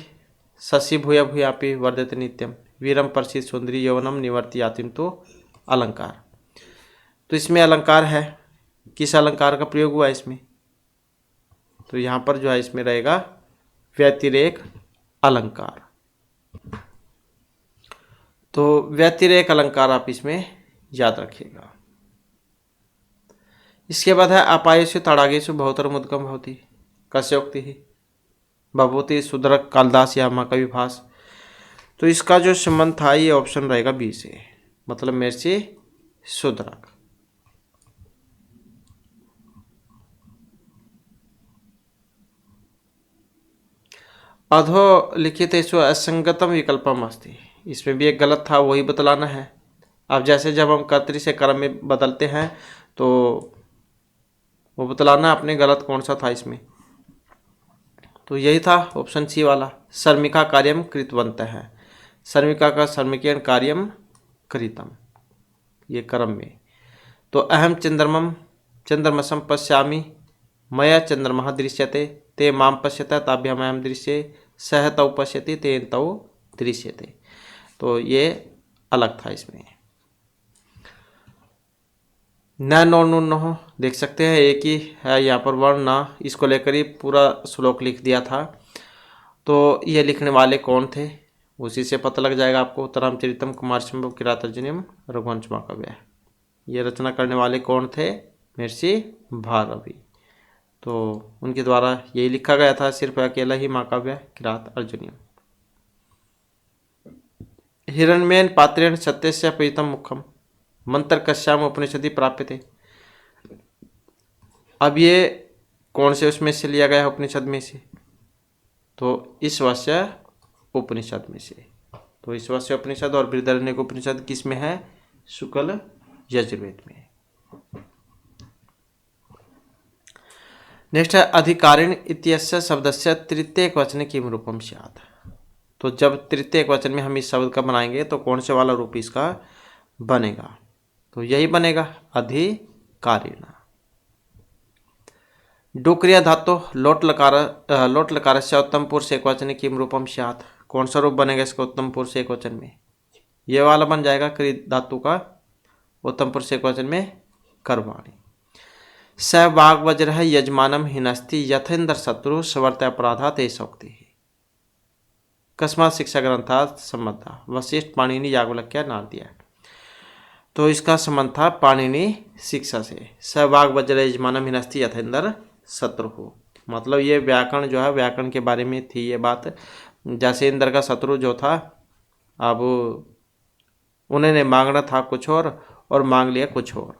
शशि भूया भूयापि वर्धते नित्यम वीरम परसित सुंदरी यौवनम निवर्तियातिम। तो अलंकार, तो इसमें अलंकार है, किस अलंकार का प्रयोग हुआ इसमें? तो यहाँ पर जो है इसमें रहेगा व्यतिरेक अलंकार। तो व्यतिरेक अलंकार आप इसमें याद रखिएगा। इसके बाद है अपायेषु तड़ागेषु बहुतर मुद्गम भवति कस्योक्ति ही भभूति सुदरक कालिदास या महाकवि भास। तो इसका जो संबंध था ये ऑप्शन रहेगा बी से, मतलब महर्षि सुदरक। अधो लिखितेषु असंगतम विकल्पम अस्ति, इसमें भी एक गलत था, वही बतलाना है। अब जैसे जब हम कर्तरी से कर्म में बदलते हैं तो वो बतलाना अपने गलत कौन सा था इसमें। तो यही था ऑप्शन सी वाला, श्रमिका कार्यम कृतवंत है। श्रमिका का श्रमिकेन कार्यम कृतम, ये कर्म में। तो अहम चंद्रमसम पश्यामि मया चंद्रमा दृश्यते ते माम पश्यते ताभ्याम अहम दृश्ये सह तौ पश्यति तेन तौ दृश्यते। तो ये अलग था इसमें। न नो नु न देख सकते हैं, एक ही है यहाँ पर वर्ण ना, इसको लेकर ही पूरा श्लोक लिख दिया था। तो ये लिखने वाले कौन थे उसी से पता लग जाएगा आपको। उत्तरामचरितम कुमार संभव किरातार्जुनीयम रघुवंश महाकाव्य, ये रचना करने वाले कौन थे? महर्षि भारवी। तो उनके द्वारा यही लिखा गया था, सिर्फ अकेला ही महाकाव्य किरात अर्जुनीयम। हिरण्यमेन पात्रेण सत्यस्य पीतम मुखम मंत्र कश्याम उपनिषदि प्राप्य थे। अब ये कौन से उसमें से लिया गया है? उपनिषद में से। तो ईशावास्य उपनिषद में से। तो ईशावास्य उपनिषद और बृहदारण्यक उपनिषद किस में है? शुक्ल यजुर्वेद में। नेक्स्ट है अधिकारिण इत्यस्य शब्दस्य तृतीय एकवचन किम रूपम स्यात्। तो जब तृतीय एकवचन में हम इस शब्द का बनाएंगे तो कौन से वाला रूप इसका बनेगा? तो यही बनेगा अधिकारिण। डुक्रिया धातु लोट लकार से उत्तम पुरुष एकवचन किम रूपम स्यात्। कौन सा रूप बनेगा इसका उत्तम पुरुष एकवचन में? ये वाला बन जाएगा क्री धातु का उत्तम पुरुष एकवचन में कर्माणि। स वाग वज्र है यजमानम हिनस्ति यथेन्द्र शत्रु स्वर्त अपराधा ते शोक्ति। कस्मात् शिक्षा ग्रंथात् संबद्धा वशिष्ठ पाणिनि याज्ञवल्क्य नारदीय। तो इसका संबंध था पाणिनि शिक्षा से। स वाग् वज्र यजमानम हिनस्ति यथेंद्र शत्रु। मतलब ये व्याकरण जो है, व्याकरण के बारे में थी ये बात। जैसे इंद्र का शत्रु जो था, अब उन्होंने मांगना था कुछ और मांग लिया कुछ और।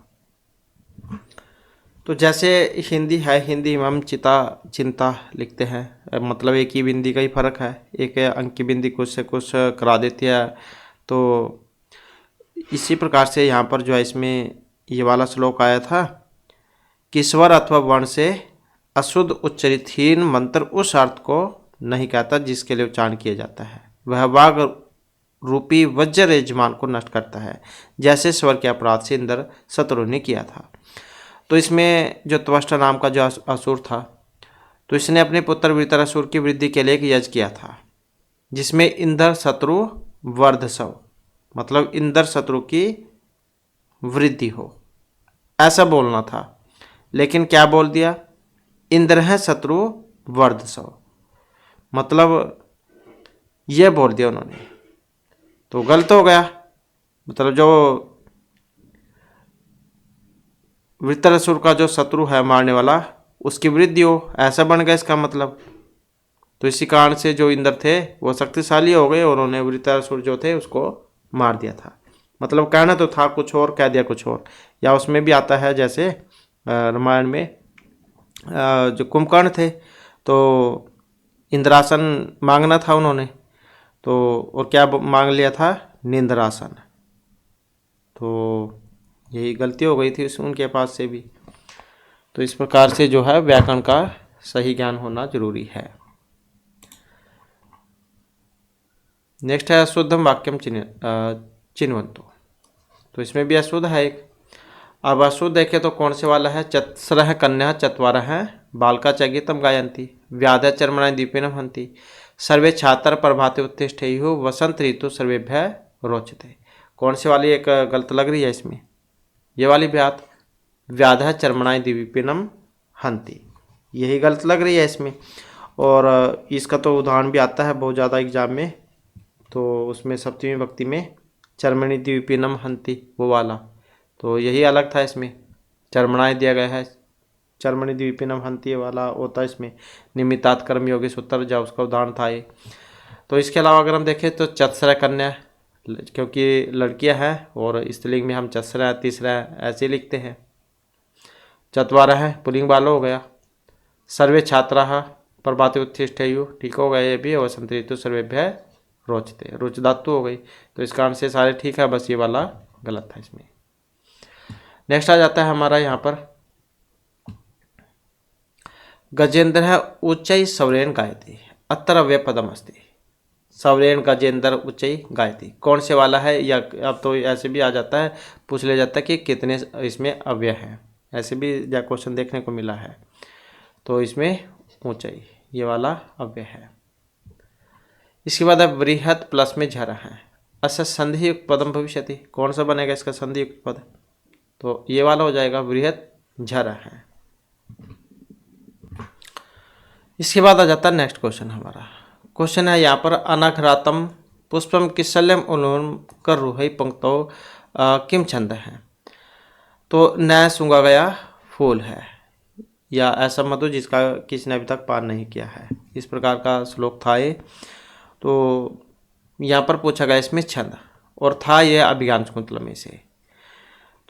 तो जैसे हिंदी है, हिंदी में हम चिंता लिखते हैं, मतलब एक ही बिंदी का ही फर्क है, एक अंक की बिंदी कुछ से कुछ करा देती है। तो इसी प्रकार से यहाँ पर जो है इसमें ये वाला श्लोक आया था कि स्वर अथवा वर्ण से अशुद्ध उच्चरितहीन मंत्र उस अर्थ को नहीं कहता जिसके लिए उच्चारण किया जाता है। वह वाग रूपी वज्र यजमान को नष्ट करता है, जैसे स्वर के अपराध से इंद्र शत्रु ने किया था। तो इसमें जो त्वष्टा नाम का जो असुर था, तो इसने अपने पुत्र वृत्रासुर की वृद्धि के लिए एक यज्ञ किया था, जिसमें इंद्र शत्रु वर्धसव, मतलब इंद्र शत्रु की वृद्धि हो, ऐसा बोलना था। लेकिन क्या बोल दिया, इंद्र है शत्रु वर्धसव, मतलब ये बोल दिया उन्होंने, तो गलत हो गया। मतलब जो वृत्रासुर का जो शत्रु है मारने वाला, उसकी वृद्धि हो, ऐसा बन गया इसका मतलब। तो इसी कारण से जो इंद्र थे वो शक्तिशाली हो गए और उन्होंने वृत्रासुर जो थे उसको मार दिया था। मतलब कहना तो था कुछ और, कह दिया कुछ और। या उसमें भी आता है जैसे रामायण में जो कुंभकर्ण थे, तो इंद्रासन मांगना था उन्होंने, तो और क्या मांग लिया था, निंद्रासन। तो यही गलती हो गई थी उनके पास से भी। तो इस प्रकार से जो है व्याकरण का सही ज्ञान होना जरूरी है। नेक्स्ट है अशुद्धम वाक्यम चिन्वंतो। तो इसमें भी अशुद्ध है एक। अब अशुद्ध देखे तो कौन से वाला है, चत्सरः कन्या चत्वारः बालका च गीतम गायन्ति व्याधः चर्मणाय दीपिनम हन्ति सर्वे छात्र प्रभाते उत्तिष्ठेयुः वसंत ऋतु सर्वेभ्यः रोचते। कौन सी वाली एक गलत लग रही है इसमें, ये वाली बात, व्याधः चर्मणाय दीपिनम हन्ति, यही गलत लग रही है इसमें। और इसका तो उदाहरण भी आता है बहुत ज़्यादा एग्जाम में, तो उसमें सप्तमी विभक्ति में चर्मणि द्विपिनम हन्ति वो वाला, तो यही अलग था। इसमें चर्मणाय दिया गया है, चर्मणि द्विपिनम हन्ति वाला होता है इसमें निमित्तात् कर्मयोगी सूत्र, जब उसका उदाहरण था ये। तो इसके अलावा अगर हम देखें तो चत्सर कन्या, क्योंकि लड़कियां हैं और स्त्रीलिंग में हम चत्सर तीसरा ऐसे ही लिखते हैं। चत्वारः है पुल्लिंग बालो हो गया। सर्वे छात्राः प्रभाते उत्तिष्ठेयुः, ठीक हो गया ये भी। वसंत ऋतु सर्वेभ्यः रोचते, रुच धातु हो गई। तो इस कारण से सारे ठीक है, बस ये वाला गलत था इसमें। नेक्स्ट आ जाता है हमारा यहाँ पर गजेंद्र है उच्चई सवरेण गायती अत्र अव्यय पदम अस्ति। सवरेण गजेंद्र उच्चई गायती कौन से वाला है, या अब तो ऐसे भी आ जाता है, पूछ लिया जाता है कि कितने इसमें अव्यय हैं, ऐसे भी या क्वेश्चन देखने को मिला है। तो इसमें ऊंचाई ये वाला अव्यय है। इसके बाद अब बृहत प्लस में झर है, अच्छा संधि युक्त पदम भविष्यति, कौन सा बनेगा इसका संधि युक्त पद, तो ये वाला हो जाएगा बृहत झर है। इसके बाद आ जाता है नेक्स्ट क्वेश्चन हमारा। क्वेश्चन है यहाँ पर अनघरातम पुष्पम किशल्यम उन्मूलन कर रूहई पंक्तो किम छंद है। तो नया सूंघा गया फूल है, या ऐसा मधु जिसका किसी ने अभी तक पान नहीं किया है, इस प्रकार का श्लोक था ये। तो यहाँ पर पूछा गया इसमें छंद, और था ये अभिज्ञान शाकुंतलम में से।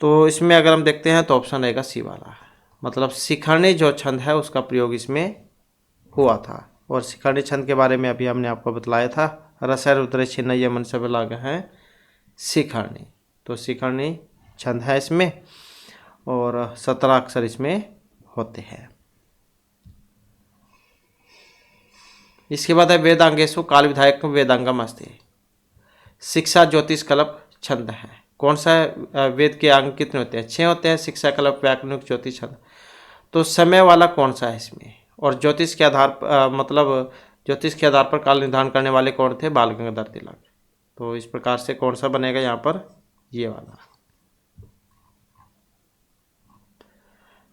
तो इसमें अगर हम देखते हैं तो ऑप्शन रहेगा सी वाला, मतलब शिखरणी जो छंद है उसका प्रयोग इसमें हुआ था। और शिखरणी छंद के बारे में अभी हमने आपको बतलाया था, रसर रुद्र छिन्न ये मन सब लागे हैं शिखरणी। तो शिखरणी छंद है इसमें, और 17 अक्षर इसमें होते हैं। इसके बाद है वेदांगेशु काल विधायक वेदांगम अस्ति। शिक्षा ज्योतिष कल्प छंद है, कौन सा वेद के अंग कितने होते हैं, 6 होते हैं। शिक्षा कल्प व्याकरणिक ज्योतिष छंद, तो समय वाला कौन सा है इसमें, और ज्योतिष के आधार मतलब ज्योतिष के आधार पर काल निर्धारण करने वाले कौन थे, बाल गंगाधर तिलक। तो इस प्रकार से कौन सा बनेगा यहाँ पर, ये वाला।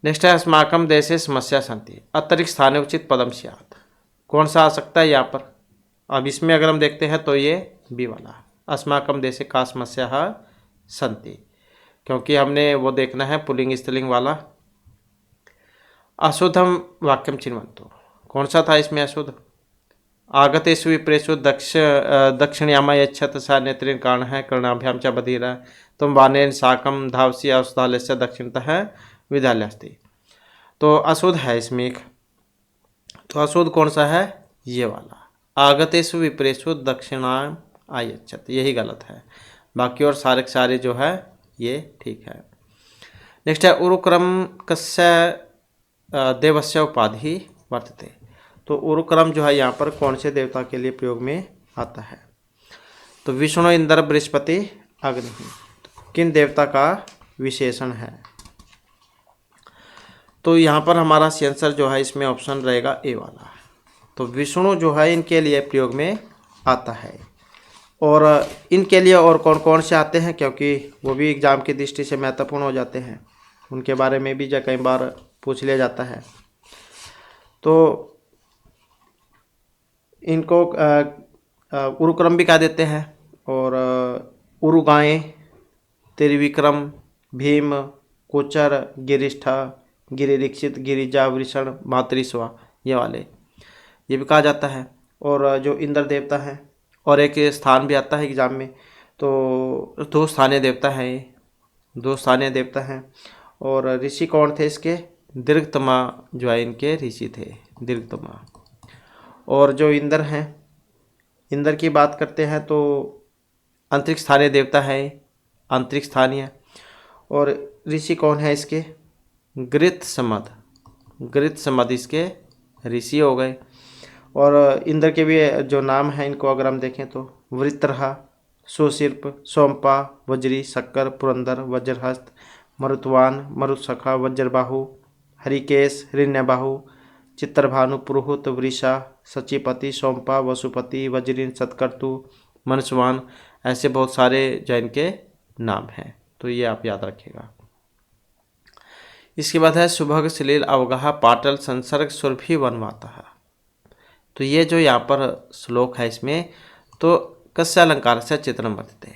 नेक्स्ट है अस्माकम देशे समस्या सन्ति अतिरिक्त स्थाने उचित पदम स्यात्, कौन सा आ सकता है यहाँ पर, अब इसमें अगर हम देखते हैं तो ये बी वाला, अस्माकम देशे का समस्या संति, क्योंकि हमने वो देखना है पुल्लिंग स्त्रीलिंग वाला। अशुद्धम वाक्यम चिन्वन्तु, कौन सा था इसमें अशुद्ध? आगतेषु विप्रेषु दक्षिणयामा यच्छत सा नेत्रेण कारण है कर्णाभ्याम च बधिरा तुम वानेन साकम धावसी औषधालय दक्षिणतः विद्यालय। तो अशुद्ध है इसमें एक, तो अशुद्ध कौन सा है? ये वाला, आगतेषु विप्रेषु दक्षिणाम आयच्छत, यही गलत है। बाकी और सारे जो है ये ठीक है। नेक्स्ट है उरुक्रम कस्य देवस्य उपाधि वर्तते। तो उरुक्रम जो है यहाँ पर कौन से देवता के लिए प्रयोग में आता है? तो विष्णु, इंद्र, बृहस्पति, अग्नि, किन देवता का विशेषण है? तो यहाँ पर हमारा आंसर जो है इसमें ऑप्शन रहेगा ए वाला। तो विष्णु जो है इनके लिए प्रयोग में आता है। और इनके लिए और कौन कौन से आते हैं, क्योंकि वो भी एग्जाम की दृष्टि से महत्वपूर्ण हो जाते हैं, उनके बारे में भी कई बार पूछ लिया जाता है। तो इनको उरुक्रम भी कह देते हैं, और उरुगाएँ, त्रिविक्रम, भीम, कोचर, गिरिष्ठा, गिरिदीक्षित, गिरिजा, वृषण, मातृस्वा, ये वाले ये भी कहा जाता है। और जो इंद्र देवता है, और एक स्थान भी आता है एग्जाम में, तो 2 स्थानीय देवता हैं ये, 2 स्थानीय देवता हैं। और ऋषि कौन थे इसके? दीर्घतमा जो है इनके ऋषि थे, दीर्घतमा। और जो इंद्र हैं, इंद्र की बात करते हैं तो अंतरिक्ष स्थानीय देवता है, अंतरिक्ष स्थानीय। और ऋषि कौन है इसके? गृत्समद, गृत्समद इसके ऋषि हो गए। और इंद्र के भी जो नाम हैं इनको अगर हम देखें तो वृत्रहा, सुशिर्प, सोमपा, वज्री, शक्कर, पुरंदर, वज्रहस्त, मरुत्वान, मरुत्सखा, वज्रबाहु, हरिकेश, हिरण्यबाहु, चित्रभानु, पुरुहूत, वृषा, सचिपति, सोमपा, वसुपति, वज्रीन, सतकर्तु, मनस्वान, ऐसे बहुत सारे जो इनके नाम हैं, तो ये आप याद रखिएगा। इसके बाद है सुभग सलील अवगाह पाटल संसर्ग सुरभि वनवाता है। तो ये जो यहाँ पर श्लोक है इसमें, तो कस्य अलंकार से चित्रण वर्तते,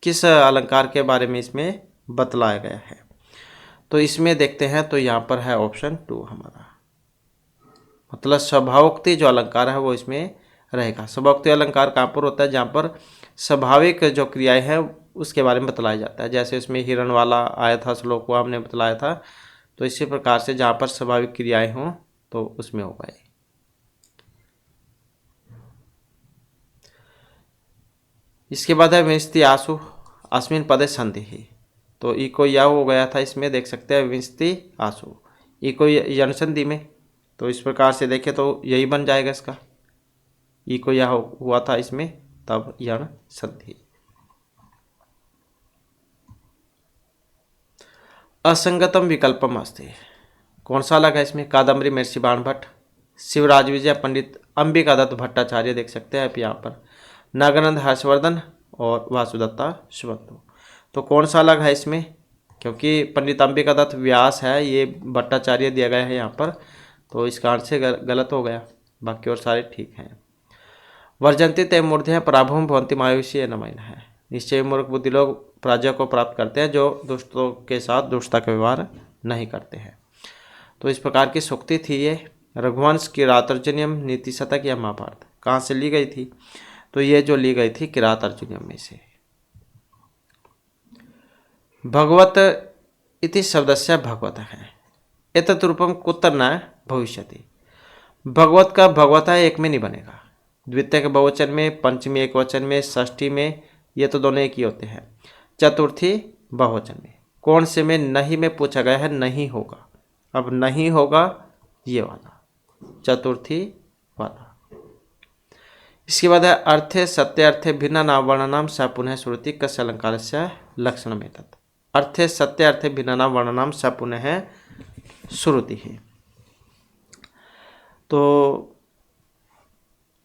किस अलंकार के बारे में इसमें बतलाया गया है? तो इसमें देखते हैं तो यहाँ पर है ऑप्शन 2 हमारा, मतलब स्वभावोक्ति जो अलंकार है वो इसमें रहेगा। स्वभावोक्ति अलंकार कहाँ पर होता है? जहाँ पर स्वाभाविक जो क्रियाएं हैं उसके बारे में बतलाया जाता है। जैसे इसमें हिरण वाला आया था श्लोक, को हमने बतलाया था। तो इसी प्रकार से जहाँ पर स्वाभाविक क्रियाएं हों तो उसमें होगा ये। इसके बाद है विंशति आसु अस्मिन पदे संधि। तो इको या हो गया था इसमें, देख सकते हैं विंशति आसु, इको यण संधि में। तो इस प्रकार से देखें तो यही बन जाएगा इसका, इको या हुआ था इसमें तब यण संधि। असंगतम विकल्पम अस्ति, कौन सा लगा इसमें? कादम्बरी महर्षि बाणभट्ट, शिवराज विजय, पंडित अंबिका दत्त भट्टाचार्य, देख सकते हैं आप यहाँ पर, नागानंद हर्षवर्धन और वासुदत्ता सुबंधु। तो कौन सा अलग है इसमें? क्योंकि पंडित अंबिका दत्त व्यास है, ये भट्टाचार्य दिया गया है यहाँ पर, तो इसका आंसर गलत हो गया, बाकी और सारे ठीक हैं। वर्जंती तय मूर्धेय पराभूम भवंती मायुषी नमैन है। निश्चय मूर्ख बुद्धि लोग पराजय को प्राप्त करते हैं जो दुष्टों के साथ दुष्टता का व्यवहार नहीं करते हैं। तो इस प्रकार की सूक्ति थी ये। रघुवंश किरात अर्जुनियम नीति शतक या महाभारत कहाँ से ली गई थी? तो ये जो ली गई थी किरात अर्जुनियम में से। भगवत इति शब्दस्य भगवत है, एतत् रूपम कुत्र न भविष्यति। भगवत का भगवत है एक में नहीं बनेगा, द्वितीय के बहुवचन में, पंचमी एक वचन में, षष्ठी में, ये तो दोनों एक ही होते हैं, चतुर्थी बहुवचन में। कौन से में? नहीं में पूछा गया है, नहीं होगा। अब नहीं होगा ये वाला, चतुर्थी वाला। इसके बाद है अर्थे सत्य अर्थे भिन्न नाम वर्णनाम स पुनः श्रुति कस्य अलंकार से लक्षण में तत्। अर्थे सत्य अर्थे भिन्न नाम वर्णनाम स पुनः श्रुति है। तो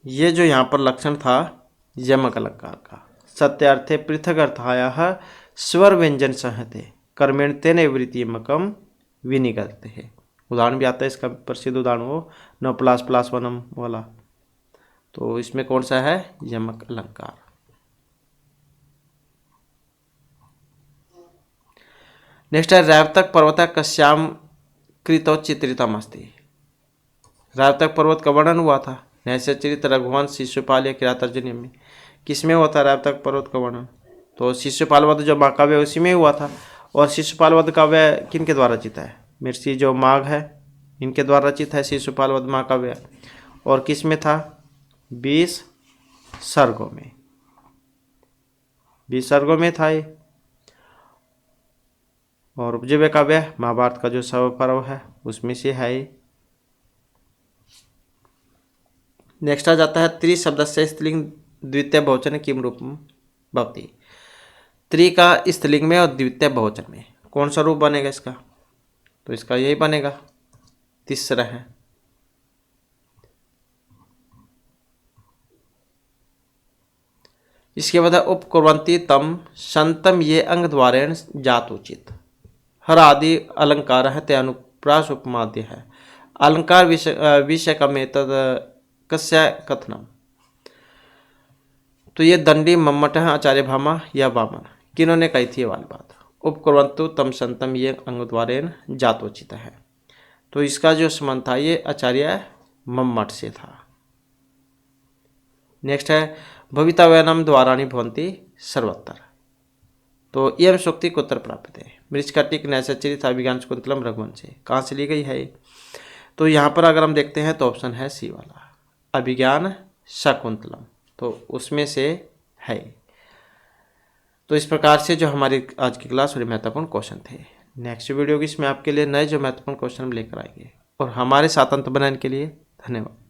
ये जो यहाँ पर लक्षण था यमक अलंकार का, सत्य अर्थे पृथक अर्थाया स्वर व्यंजन संहते कर्मेण तेन वृत्तिमकम विनिगत है। उदाहरण भी आता है इसका, प्रसिद्ध उदाहरण वो 9++1 वाला। तो इसमें कौन सा है, यमक अलंकार। नेक्स्ट है रैवतक पर्वत कस्याम कृतो चित्रितम अस्ति। रैवतक पर्वत का वर्णन हुआ था नैसचरित रघुवंश शिशुपाल या किरातार्जुनीय में। किसमें हुआ था रैवतक पर्वत का वर्णन, तो शिशुपाल वध जो महाकाव्य उसी में हुआ था। और शिशुपाल वध काव्य किन के द्वारा रचित है, महर्षि जो माघ है इनके द्वारा रचित है शिशुपाल वध महाकाव्य। और किस में था, 20 सर्गों में, 20 सर्गों में था ये। और उपजीव्य काव्य महाभारत का जो शव पर्व है उसमें से है ये। नेक्स्ट आ जाता है त्रिशब्द से स्त्रीलिंग द्वितीय बहुवचन किम रूपम भवति। त्रि का स्त्रीलिंग में और द्वितीय बहुवचन में कौन सा रूप बनेगा इसका, तो इसका यही बनेगा, तीसरा है। इसके बाद उपकुर्वन्ति तम संतम ये अंग द्वारेण जातोचित। हर आदि अलंकार है ते अनुप्रास उपमाद्य है। अलंकार विषय का मेतद कस्य कथनम। तो ये दंडी मम्मट है आचार्य भामा या वामन किन्होंने कही थी ये वाली बात। उपकुर्वन्तु तम संतम ये अंग द्वारेण जातोचित है, तो इसका जो संबंध था ये आचार्य मम्मट से था। नेक्स्ट है भवितव्यानाम द्वाराणि भवन्ति सर्वत्र। तो यह सूक्ति को उत्तर प्राप्त है मृच्छकटिक नैसचरित अभिज्ञान शाकुंतलम रघुवंश से। कहाँ से ली गई है, तो यहाँ पर अगर हम देखते हैं तो ऑप्शन है सी वाला, अभिज्ञान शाकुंतलम, तो उसमें से है। तो इस प्रकार से जो हमारी आज की क्लास बड़े महत्वपूर्ण क्वेश्चन थे। नेक्स्ट वीडियो की इसमें आपके लिए नए जो महत्वपूर्ण क्वेश्चन हम लेकर आएंगे। और हमारे साथ अंत बनाने के लिए धन्यवाद।